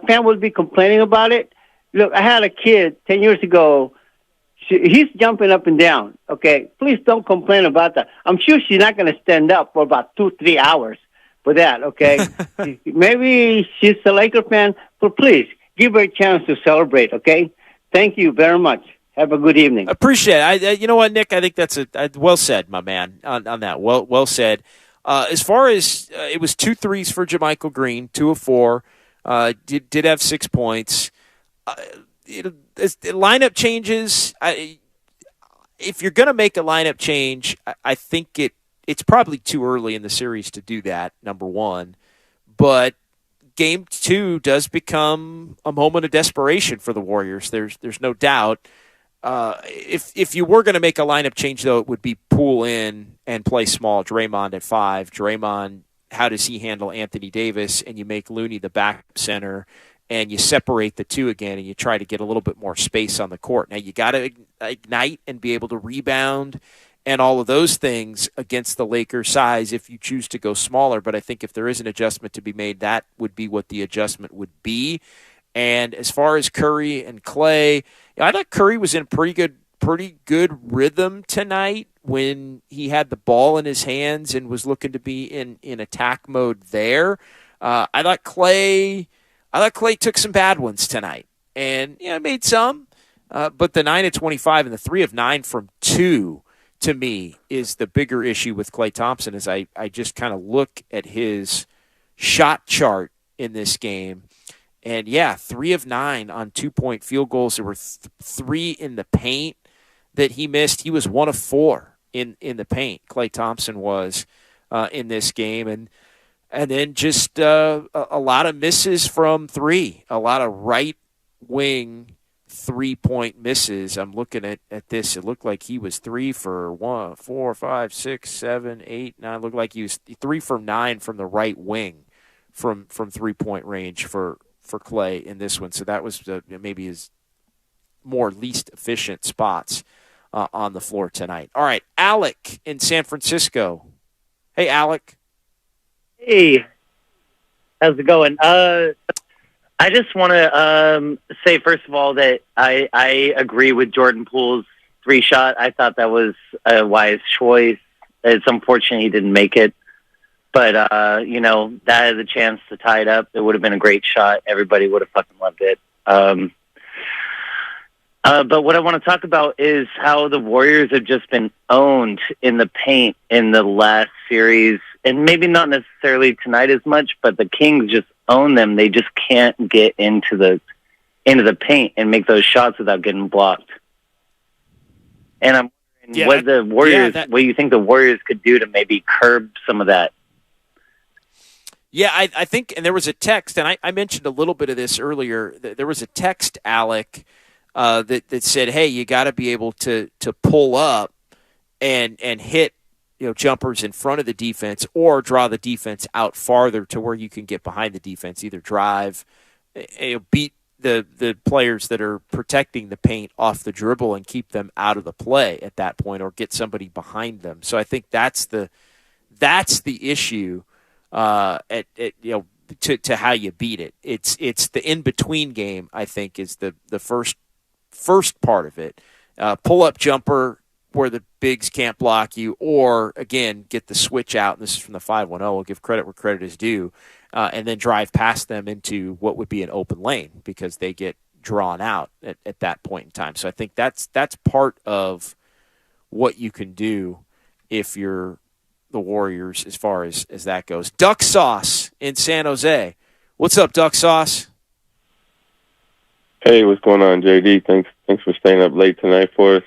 fan would be complaining about it? Look, I had a kid 10 years ago. He's jumping up and down, okay? Please don't complain about that. I'm sure she's not going to stand up for about 2-3 hours for that, okay? Maybe she's a Laker fan, but please give her a chance to celebrate, okay? Thank you very much. Have a good evening. Appreciate it. You know what, Nick? I think that's well said, my man, on that. Well said. As far as it was 2 threes for JaMychal Green, 2 of 4. Did have 6 points. Lineup changes. If you're going to make a lineup change, I think it's probably too early in the series to do that, number one. But Game 2 does become a moment of desperation for the Warriors. There's no doubt. If you were going to make a lineup change, though, it would be pull in and play small. Draymond at 5. Draymond, how does he handle Anthony Davis? And you make Looney the backup center, and you separate the two again, and you try to get a little bit more space on the court. Now, you got to ignite and be able to rebound and all of those things against the Lakers' size if you choose to go smaller. But I think if there is an adjustment to be made, that would be what the adjustment would be. And as far as Curry and Klay, I thought Curry was in pretty good rhythm tonight when he had the ball in his hands and was looking to be in attack mode there. I thought Klay took some bad ones tonight, and made some. But the 9 of 25 and the 3 of 9 from 2 to me is the bigger issue with Klay Thompson. As I just kind of look at his shot chart in this game. And, 3 of 9 on 2-point field goals. There were 3 in the paint that he missed. He was 1 of 4 in the paint, Klay Thompson was in this game. And then just a lot of misses from 3, a lot of right wing 3-point misses. I'm looking at this. It looked like he was 3 for 1, 4, 5, 6, 7, 8, 9. It looked like he was 3 for 9 from the right wing from 3-point range for Klay in this one. So that was maybe his more least efficient spots on the floor tonight. All right, Alec in San Francisco. Hey, Alec. Hey, how's it going? I just want to say, first of all, that I agree with Jordan Poole's 3-shot. I thought that was a wise choice. It's unfortunate he didn't make it. But, that had the chance to tie it up. It would have been a great shot. Everybody would have fucking loved it. But what I want to talk about is how the Warriors have just been owned in the paint in the last series. And maybe not necessarily tonight as much, but the Kings just own them. They just can't get into the paint and make those shots without getting blocked. And I'm wondering what the Warriors, what you think the Warriors could do to maybe curb some of that. Yeah, I think, and there was a text, and I mentioned a little bit of this earlier. There was a text, Alec, that said, "Hey, you got to be able to pull up and hit jumpers in front of the defense, or draw the defense out farther to where you can get behind the defense. Either drive, beat the players that are protecting the paint off the dribble and keep them out of the play at that point, or get somebody behind them." So I think that's the issue. To how you beat it. It's the in-between game, I think, is the first part of it. Pull-up jumper where the bigs can't block you, or, again, get the switch out. And this is from the 5-1-0. We'll give credit where credit is due. And then drive past them into what would be an open lane because they get drawn out at that point in time. So I think that's part of what you can do if you're the Warriors as far as that goes. Duck Sauce in San Jose. What's up, Duck Sauce? Hey, what's going on, JD? Thanks for staying up late tonight for us.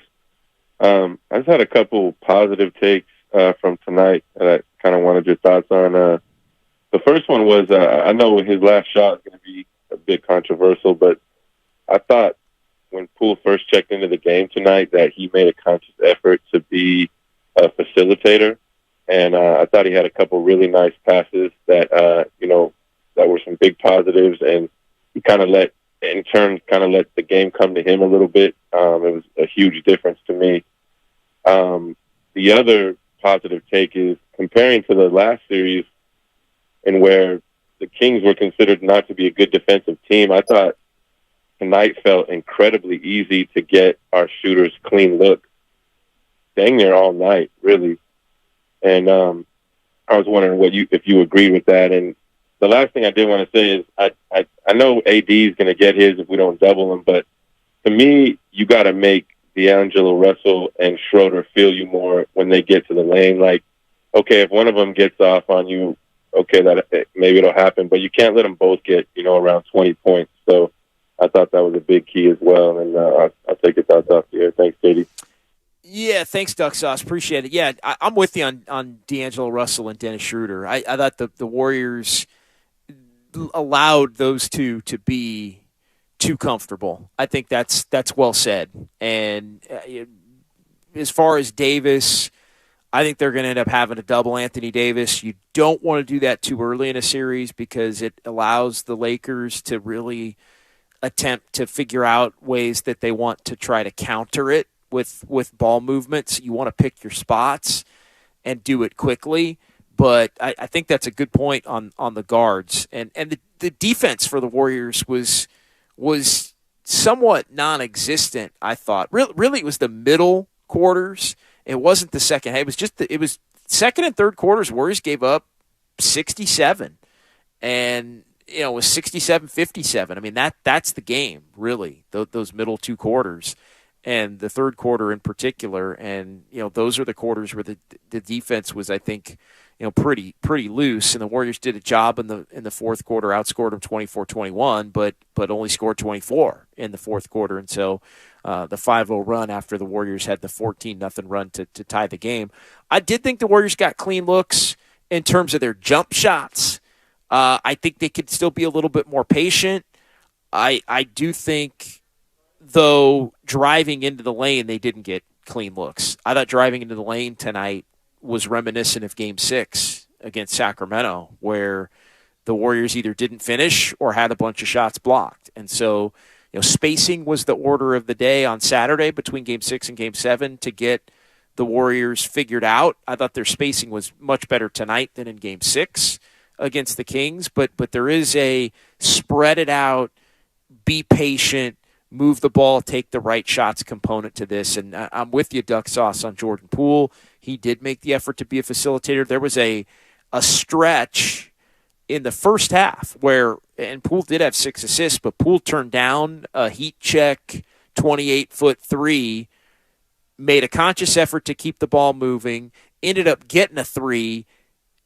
I just had a couple positive takes from tonight that I kind of wanted your thoughts on. The first one was, I know his last shot is going to be a bit controversial, but I thought when Poole first checked into the game tonight that he made a conscious effort to be a facilitator. And I thought he had a couple really nice passes that, that were some big positives. And he kind of let the game come to him a little bit. It was a huge difference to me. The other positive take is comparing to the last series and where the Kings were considered not to be a good defensive team. I thought tonight felt incredibly easy to get our shooters clean look. Dang near all night, really. And I was wondering if you agreed with that. And the last thing I did want to say is I know AD is going to get his if we don't double him, but to me, you got to make D'Angelo Russell and Schroeder feel you more when they get to the lane. Like, okay, if one of them gets off on you, okay, maybe it'll happen, but you can't let them both get around 20 points. So I thought that was a big key as well. And I'll take your thoughts off here. Thanks, Katie. Yeah, thanks, Duck Sauce. Appreciate it. Yeah, I'm with you on D'Angelo Russell and Dennis Schroeder. I thought the Warriors allowed those two to be too comfortable. I think that's well said. And as far as Davis, I think they're going to end up having to double Anthony Davis. You don't want to do that too early in a series because it allows the Lakers to really attempt to figure out ways that they want to try to counter it with ball movements. You want to pick your spots and do it quickly. But I think that's a good point on the guards. And the defense for the Warriors was somewhat non-existent, I thought. Really, it was the middle quarters. It wasn't the second. It was second and third quarters. Warriors gave up 67. And, it was 67-57. I mean, that's the game, really, those middle two quarters. And the third quarter in particular, and those are the quarters where the defense was, I think, pretty loose, and the Warriors did a job in the fourth quarter, outscored them 24-21, but only scored 24 in the fourth quarter, and so the 5-0 run after the Warriors had the 14-0 run to tie the game. I did think the Warriors got clean looks in terms of their jump shots. I think they could still be a little bit more patient. I do think, though, driving into the lane, they didn't get clean looks. I thought driving into the lane tonight was reminiscent of Game 6 against Sacramento, where the Warriors either didn't finish or had a bunch of shots blocked. And so, spacing was the order of the day on Saturday between Game 6 and Game 7 to get the Warriors figured out. I thought their spacing was much better tonight than in Game 6 against the Kings, but there is a spread it out, be patient, move the ball, take the right shots component to this. And I'm with you, Duck Sauce, on Jordan Poole. He did make the effort to be a facilitator. There was a stretch in the first half where, and Poole did have 6 assists, but Poole turned down a heat check 28-foot three, made a conscious effort to keep the ball moving, ended up getting a three,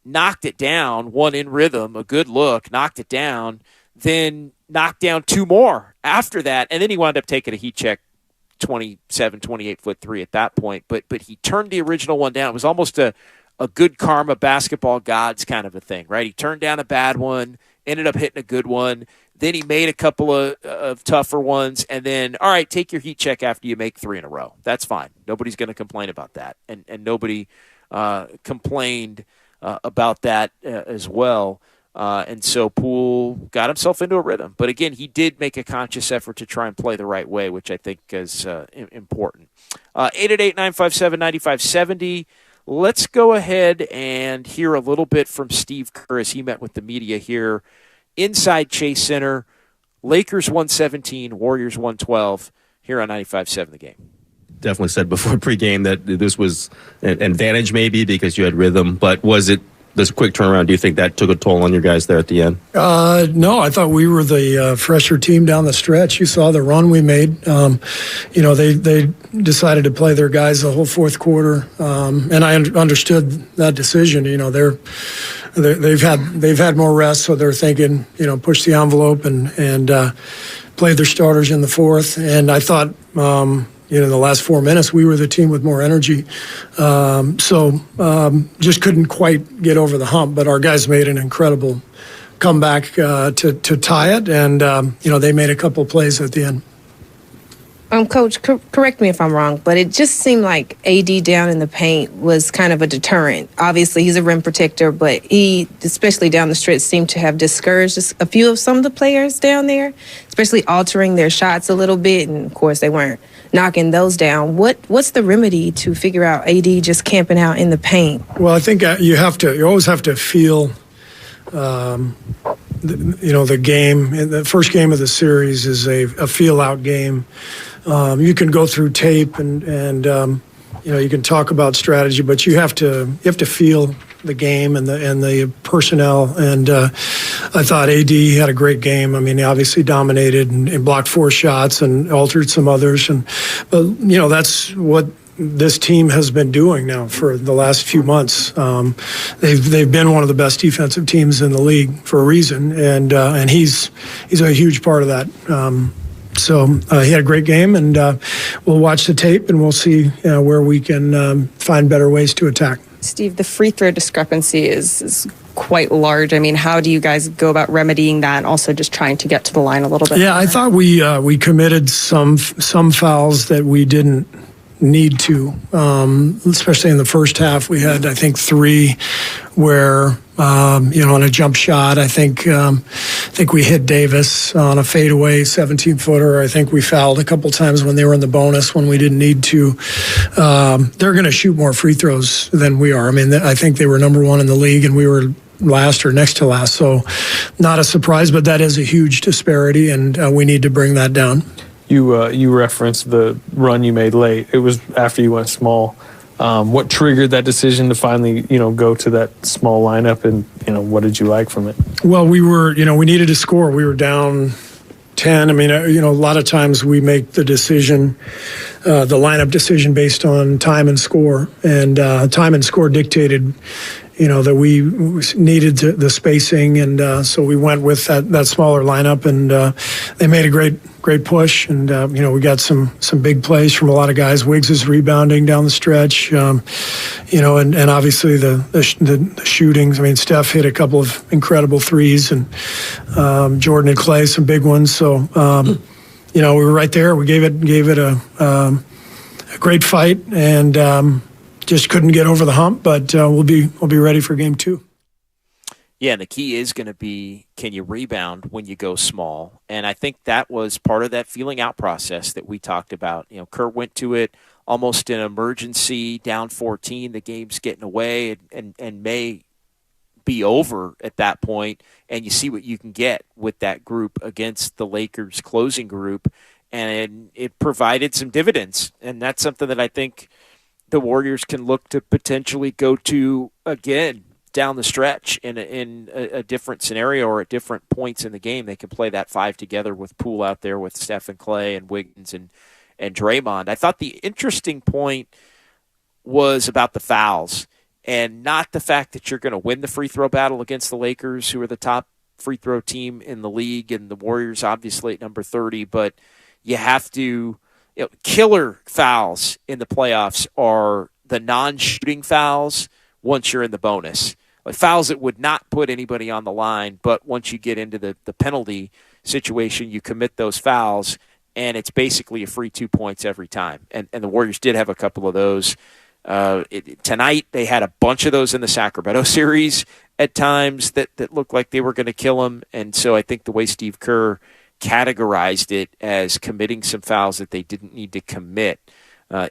knocked it down, one in rhythm, a good look, knocked it down, then knocked down 2 more after that, and then he wound up taking a heat check 28-foot three at that point. But he turned the original one down. It was almost a good karma basketball gods kind of a thing, right? He turned down a bad one, ended up hitting a good one. Then he made a couple of tougher ones, and then, all right, take your heat check after you make 3 in a row. That's fine. Nobody's going to complain about that. And nobody complained about that as well. And so Poole got himself into a rhythm. But again, he did make a conscious effort to try and play the right way, which I think is important. 888-957-9570. Let's go ahead and hear a little bit from Steve Kerr as he met with the media here inside Chase Center. Lakers 117, Warriors 112 here on 95.7 The Game. Definitely said before pregame that this was an advantage maybe because you had rhythm, but was it this quick turnaround? Do you think that took a toll on your guys there at the end? No, I thought we were the fresher team down the stretch. You saw the run we made. They decided to play their guys the whole fourth quarter, and I understood that decision. They've had more rest, so they're thinking, push the envelope and play their starters in the fourth. And I thought, the last 4 minutes, we were the team with more energy. Just couldn't quite get over the hump. But our guys made an incredible comeback to tie it, and they made a couple plays at the end. Coach, correct me if I'm wrong, but it just seemed like AD down in the paint was kind of a deterrent. Obviously, he's a rim protector, but he, especially down the stretch, seemed to have discouraged a few of some of the players down there, especially altering their shots a little bit. And, of course, they weren't knocking those down. What's the remedy to figure out AD just camping out in the paint? Well, I think you always have to feel the game. The first game of the series is a feel-out game. You can go through tape and you can talk about strategy, but you have to feel the game and the personnel. And I thought AD had a great game. I mean, he obviously dominated and blocked 4 shots and altered some others. But that's what this team has been doing now for the last few months. They've been one of the best defensive teams in the league for a reason, and he's a huge part of that. So he had a great game, and we'll watch the tape and we'll see where we can find better ways to attack. Steve, the free throw discrepancy is quite large. I mean, how do you guys go about remedying that and also just trying to get to the line a little bit? Yeah, I thought we committed some fouls that we didn't need to, especially in the first half. We had, I think, 3 where, on a jump shot, I think we hit Davis on a fadeaway 17-footer. I think we fouled a couple times when they were in the bonus when we didn't need to. They're going to shoot more free throws than we are. I mean, I think they were number 1 in the league, and we were last or next to last. So not a surprise, but that is a huge disparity, and we need to bring that down. You referenced the run you made late. It was after you went small. What triggered that decision to finally, go to that small lineup, and what did you like from it? Well, we needed to score. We were down 10. I mean, a lot of times we make the decision, the lineup decision based on time and score, and time and score dictated, that we needed the spacing, and so we went with that smaller lineup, and they made a great push, and we got some big plays from a lot of guys. Wiggs is rebounding down the stretch, and obviously the shootings. I mean, Steph hit a couple of incredible threes, and Jordan and Clay some big ones. So we were right there. We gave it a great fight, and just couldn't get over the hump. But we'll be ready for game 2. Yeah, and the key is going to be, can you rebound when you go small? And I think that was part of that feeling out process that we talked about. Kerr went to it almost in emergency, down 14. The game's getting away and may be over at that point, and you see what you can get with that group against the Lakers closing group, and it provided some dividends. And that's something that I think the Warriors can look to potentially go to again down the stretch in a different scenario or at different points in the game. They can play that 5 together with Poole out there with Steph and Clay and Wiggins and Draymond. I thought the interesting point was about the fouls and not the fact that you're going to win the free throw battle against the Lakers, who are the top free throw team in the league, and the Warriors obviously at number 30, but you have to killer fouls in the playoffs are the non-shooting fouls once you're in the bonus. Like fouls that would not put anybody on the line, but once you get into the penalty situation, you commit those fouls, and it's basically a free 2 points every time. And the Warriors did have a couple of those. Tonight, they had a bunch of those in the Sacramento series at times that looked like they were going to kill them. And so I think the way Steve Kerr categorized it as committing some fouls that they didn't need to commit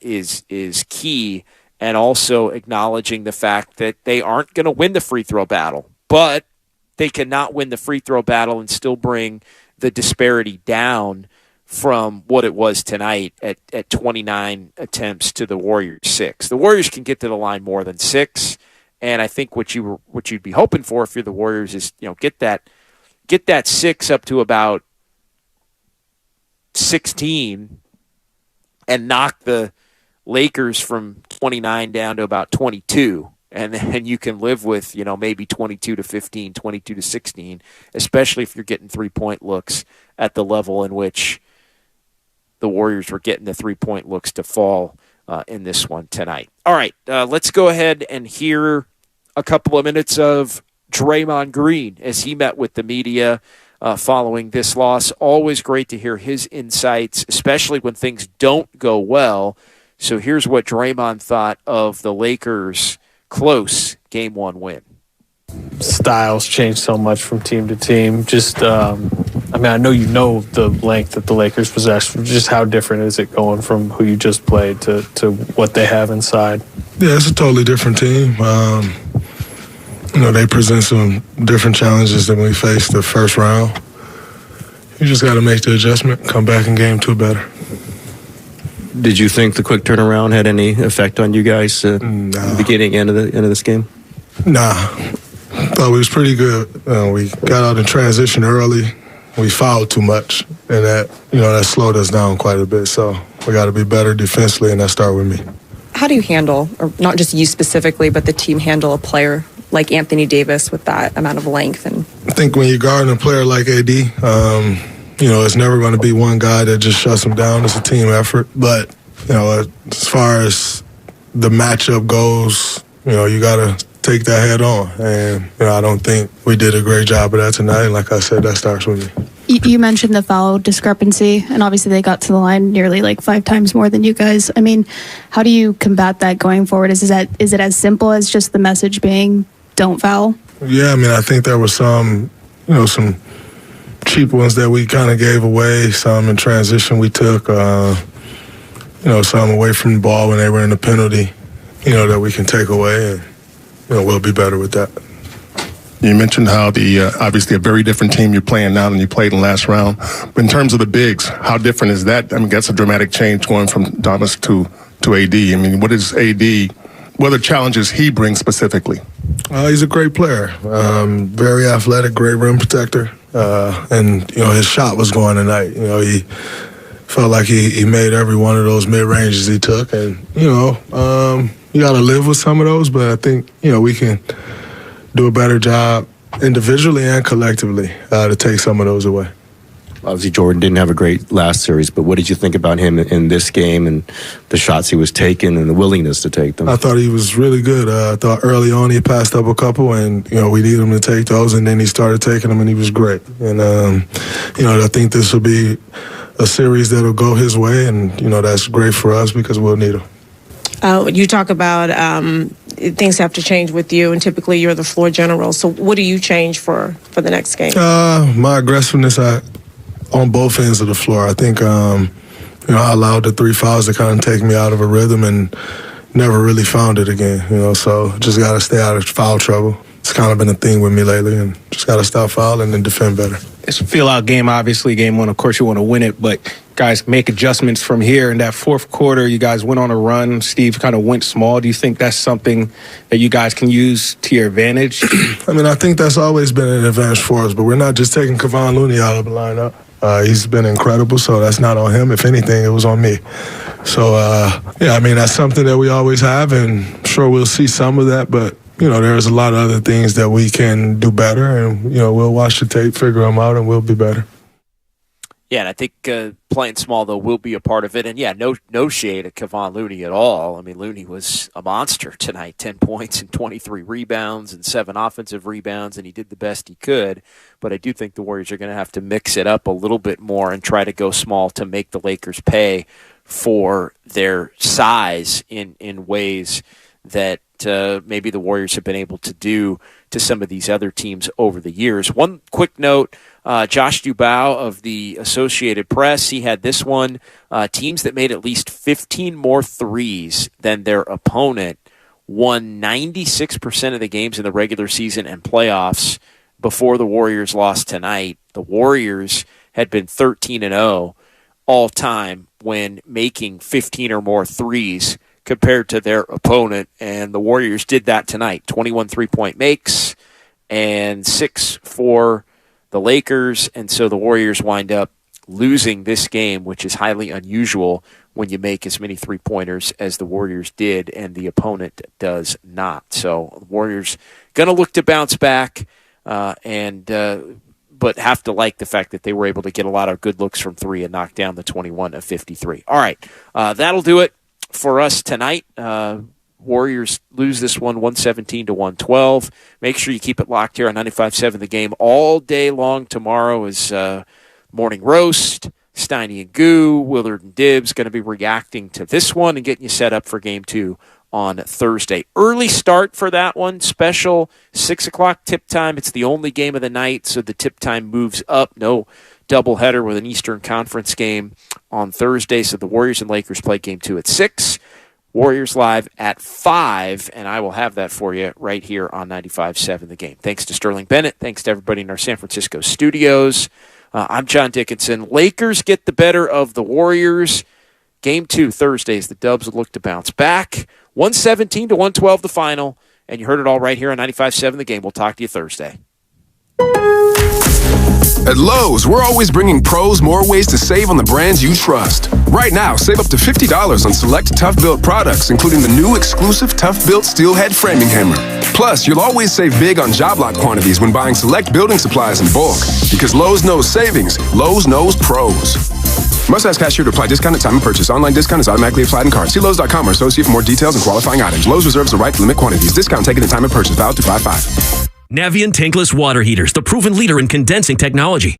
is key, and also acknowledging the fact that they aren't going to win the free throw battle, but they cannot win the free throw battle and still bring the disparity down from what it was tonight at 29 attempts to the Warriors 6. The Warriors can get to the line more than 6, and I think what you'd be hoping for if you're the Warriors is get that 6 up to about 16 and knock the Lakers from 29 down to about 22, and then you can live with maybe 22 to 15, 22 to 16, especially if you're getting 3-point looks at the level in which the Warriors were getting the 3-point looks to fall in this one tonight. All right, let's go ahead and hear a couple of minutes of Draymond Green as he met with the media following this loss. Always great to hear his insights, especially when things don't go well. So here's what Draymond thought of the Lakers' close Game 1 win. Styles change so much from team to team. Just, I know the length that the Lakers possess. Just how different is it going from who you just played to what they have inside? Yeah, it's a totally different team. They present some different challenges than we faced the first round. You just got to make the adjustment, come back in Game 2 better. Did you think the quick turnaround had any effect on you guys the beginning, end of this game? Nah. Thought we was pretty good. We got out in transition early. We fouled too much, and that slowed us down quite a bit. So we got to be better defensively, and that start with me. How do you handle, or not just you specifically, but the team handle a player like Anthony Davis with that amount of length? And I think when you're guarding a player like AD, it's never going to be one guy that just shuts him down. It's a team effort. But, as far as the matchup goes, you got to take that head on. And, I don't think we did a great job of that tonight. And like I said, that starts with me. You mentioned the foul discrepancy, and obviously they got to the line nearly 5 times more than you guys. I mean, how do you combat that going forward? Is it as simple as just the message being don't foul? Yeah, I think there was some cheap ones that we kind of gave away, some in transition we took, some away from the ball when they were in the penalty, that we can take away, and, we'll be better with that. You mentioned how obviously a very different team you're playing now than you played in the last round. But in terms of the bigs, how different is that? That's a dramatic change going from Thomas to AD. What is AD? What are the challenges he brings specifically? He's a great player, very athletic, great rim protector, and his shot was going tonight. He felt like he made every one of those mid ranges he took, and you got to live with some of those. But I think we can do a better job individually and collectively to take some of those away. Obviously, Jordan didn't have a great last series, but what did you think about him in this game and the shots he was taking and the willingness to take them? I thought he was really good. I thought early on he passed up a couple, and we needed him to take those, and then he started taking them, and he was great. And I think this will be a series that'll go his way, and that's great for us because we'll need him. You talk about things have to change with you, and typically you're the floor general. So what do you change for the next game? My aggressiveness on both ends of the floor. I think I allowed the 3 fouls to kind of take me out of a rhythm and never really found it again. So just got to stay out of foul trouble. It's kind of been a thing with me lately, and just got to stop fouling and defend better. It's a feel-out game, obviously. Game one, of course, you want to win it, but guys make adjustments from here. In that fourth quarter, you guys went on a run. Steve kind of went small. Do you think that's something that you guys can use to your advantage? I think that's always been an advantage for us, but we're not just taking Kevon Looney out of the lineup. He's been incredible, so that's not on him. If anything, it was on me. So, that's something that we always have, and I'm sure we'll see some of that, but there's a lot of other things that we can do better, and, we'll watch the tape, figure them out, and we'll be better. Yeah, and I think playing small, though, will be a part of it. And, no shade at Kevon Looney at all. Looney was a monster tonight, 10 points and 23 rebounds and 7 offensive rebounds, and he did the best he could. But I do think the Warriors are going to have to mix it up a little bit more and try to go small to make the Lakers pay for their size in ways that maybe the Warriors have been able to do to some of these other teams over the years. One quick note, Josh Dubow of the Associated Press, he had this one. Teams that made at least 15 more threes than their opponent won 96% of the games in the regular season and playoffs before the Warriors lost tonight. The Warriors had been 13-0 all time when making 15 or more threes compared to their opponent, and the Warriors did that tonight. 21 3-point makes and 6 for the Lakers, and so the Warriors wind up losing this game, which is highly unusual when you make as many three-pointers as the Warriors did and the opponent does not. So the Warriors going to look to bounce back but have to like the fact that they were able to get a lot of good looks from three and knock down the 21 of 53. All right, that'll do it for us tonight. Warriors lose this one 117-112. Make sure you keep it locked here on 95.7 The Game all day long. Tomorrow is Morning Roast. Steiny and Goo, Willard and Dibbs going to be reacting to this one and getting you set up for Game 2 on Thursday. Early start for that one. Special 6 o'clock tip time. It's the only game of the night, so the tip time moves up. No doubleheader with an Eastern Conference game on Thursday. So the Warriors and Lakers play Game 2 at 6. Warriors live at 5, and I will have that for you right here on 95.7 The Game. Thanks to Sterling Bennett. Thanks to everybody in our San Francisco studios. I'm John Dickinson. Lakers get the better of the Warriors. Game 2 Thursdays. The Dubs will look to bounce back. 117-112 the final, and you heard it all right here on 95.7 The Game. We'll talk to you Thursday. At Lowe's, we're always bringing pros more ways to save on the brands you trust. Right now, save up to $50 on select Tough Built products, including the new exclusive Tough Built Steel Head Framing Hammer. Plus, you'll always save big on job lot quantities when buying select building supplies in bulk. Because Lowe's knows savings, Lowe's knows pros. Must ask cashier to apply discount at time of purchase. Online discount is automatically applied in cart. See Lowe's.com or associate for more details and qualifying items. Lowe's reserves the right to limit quantities. Discount taken at time of purchase. Valid to 5/5. Navien tankless water heaters, the proven leader in condensing technology.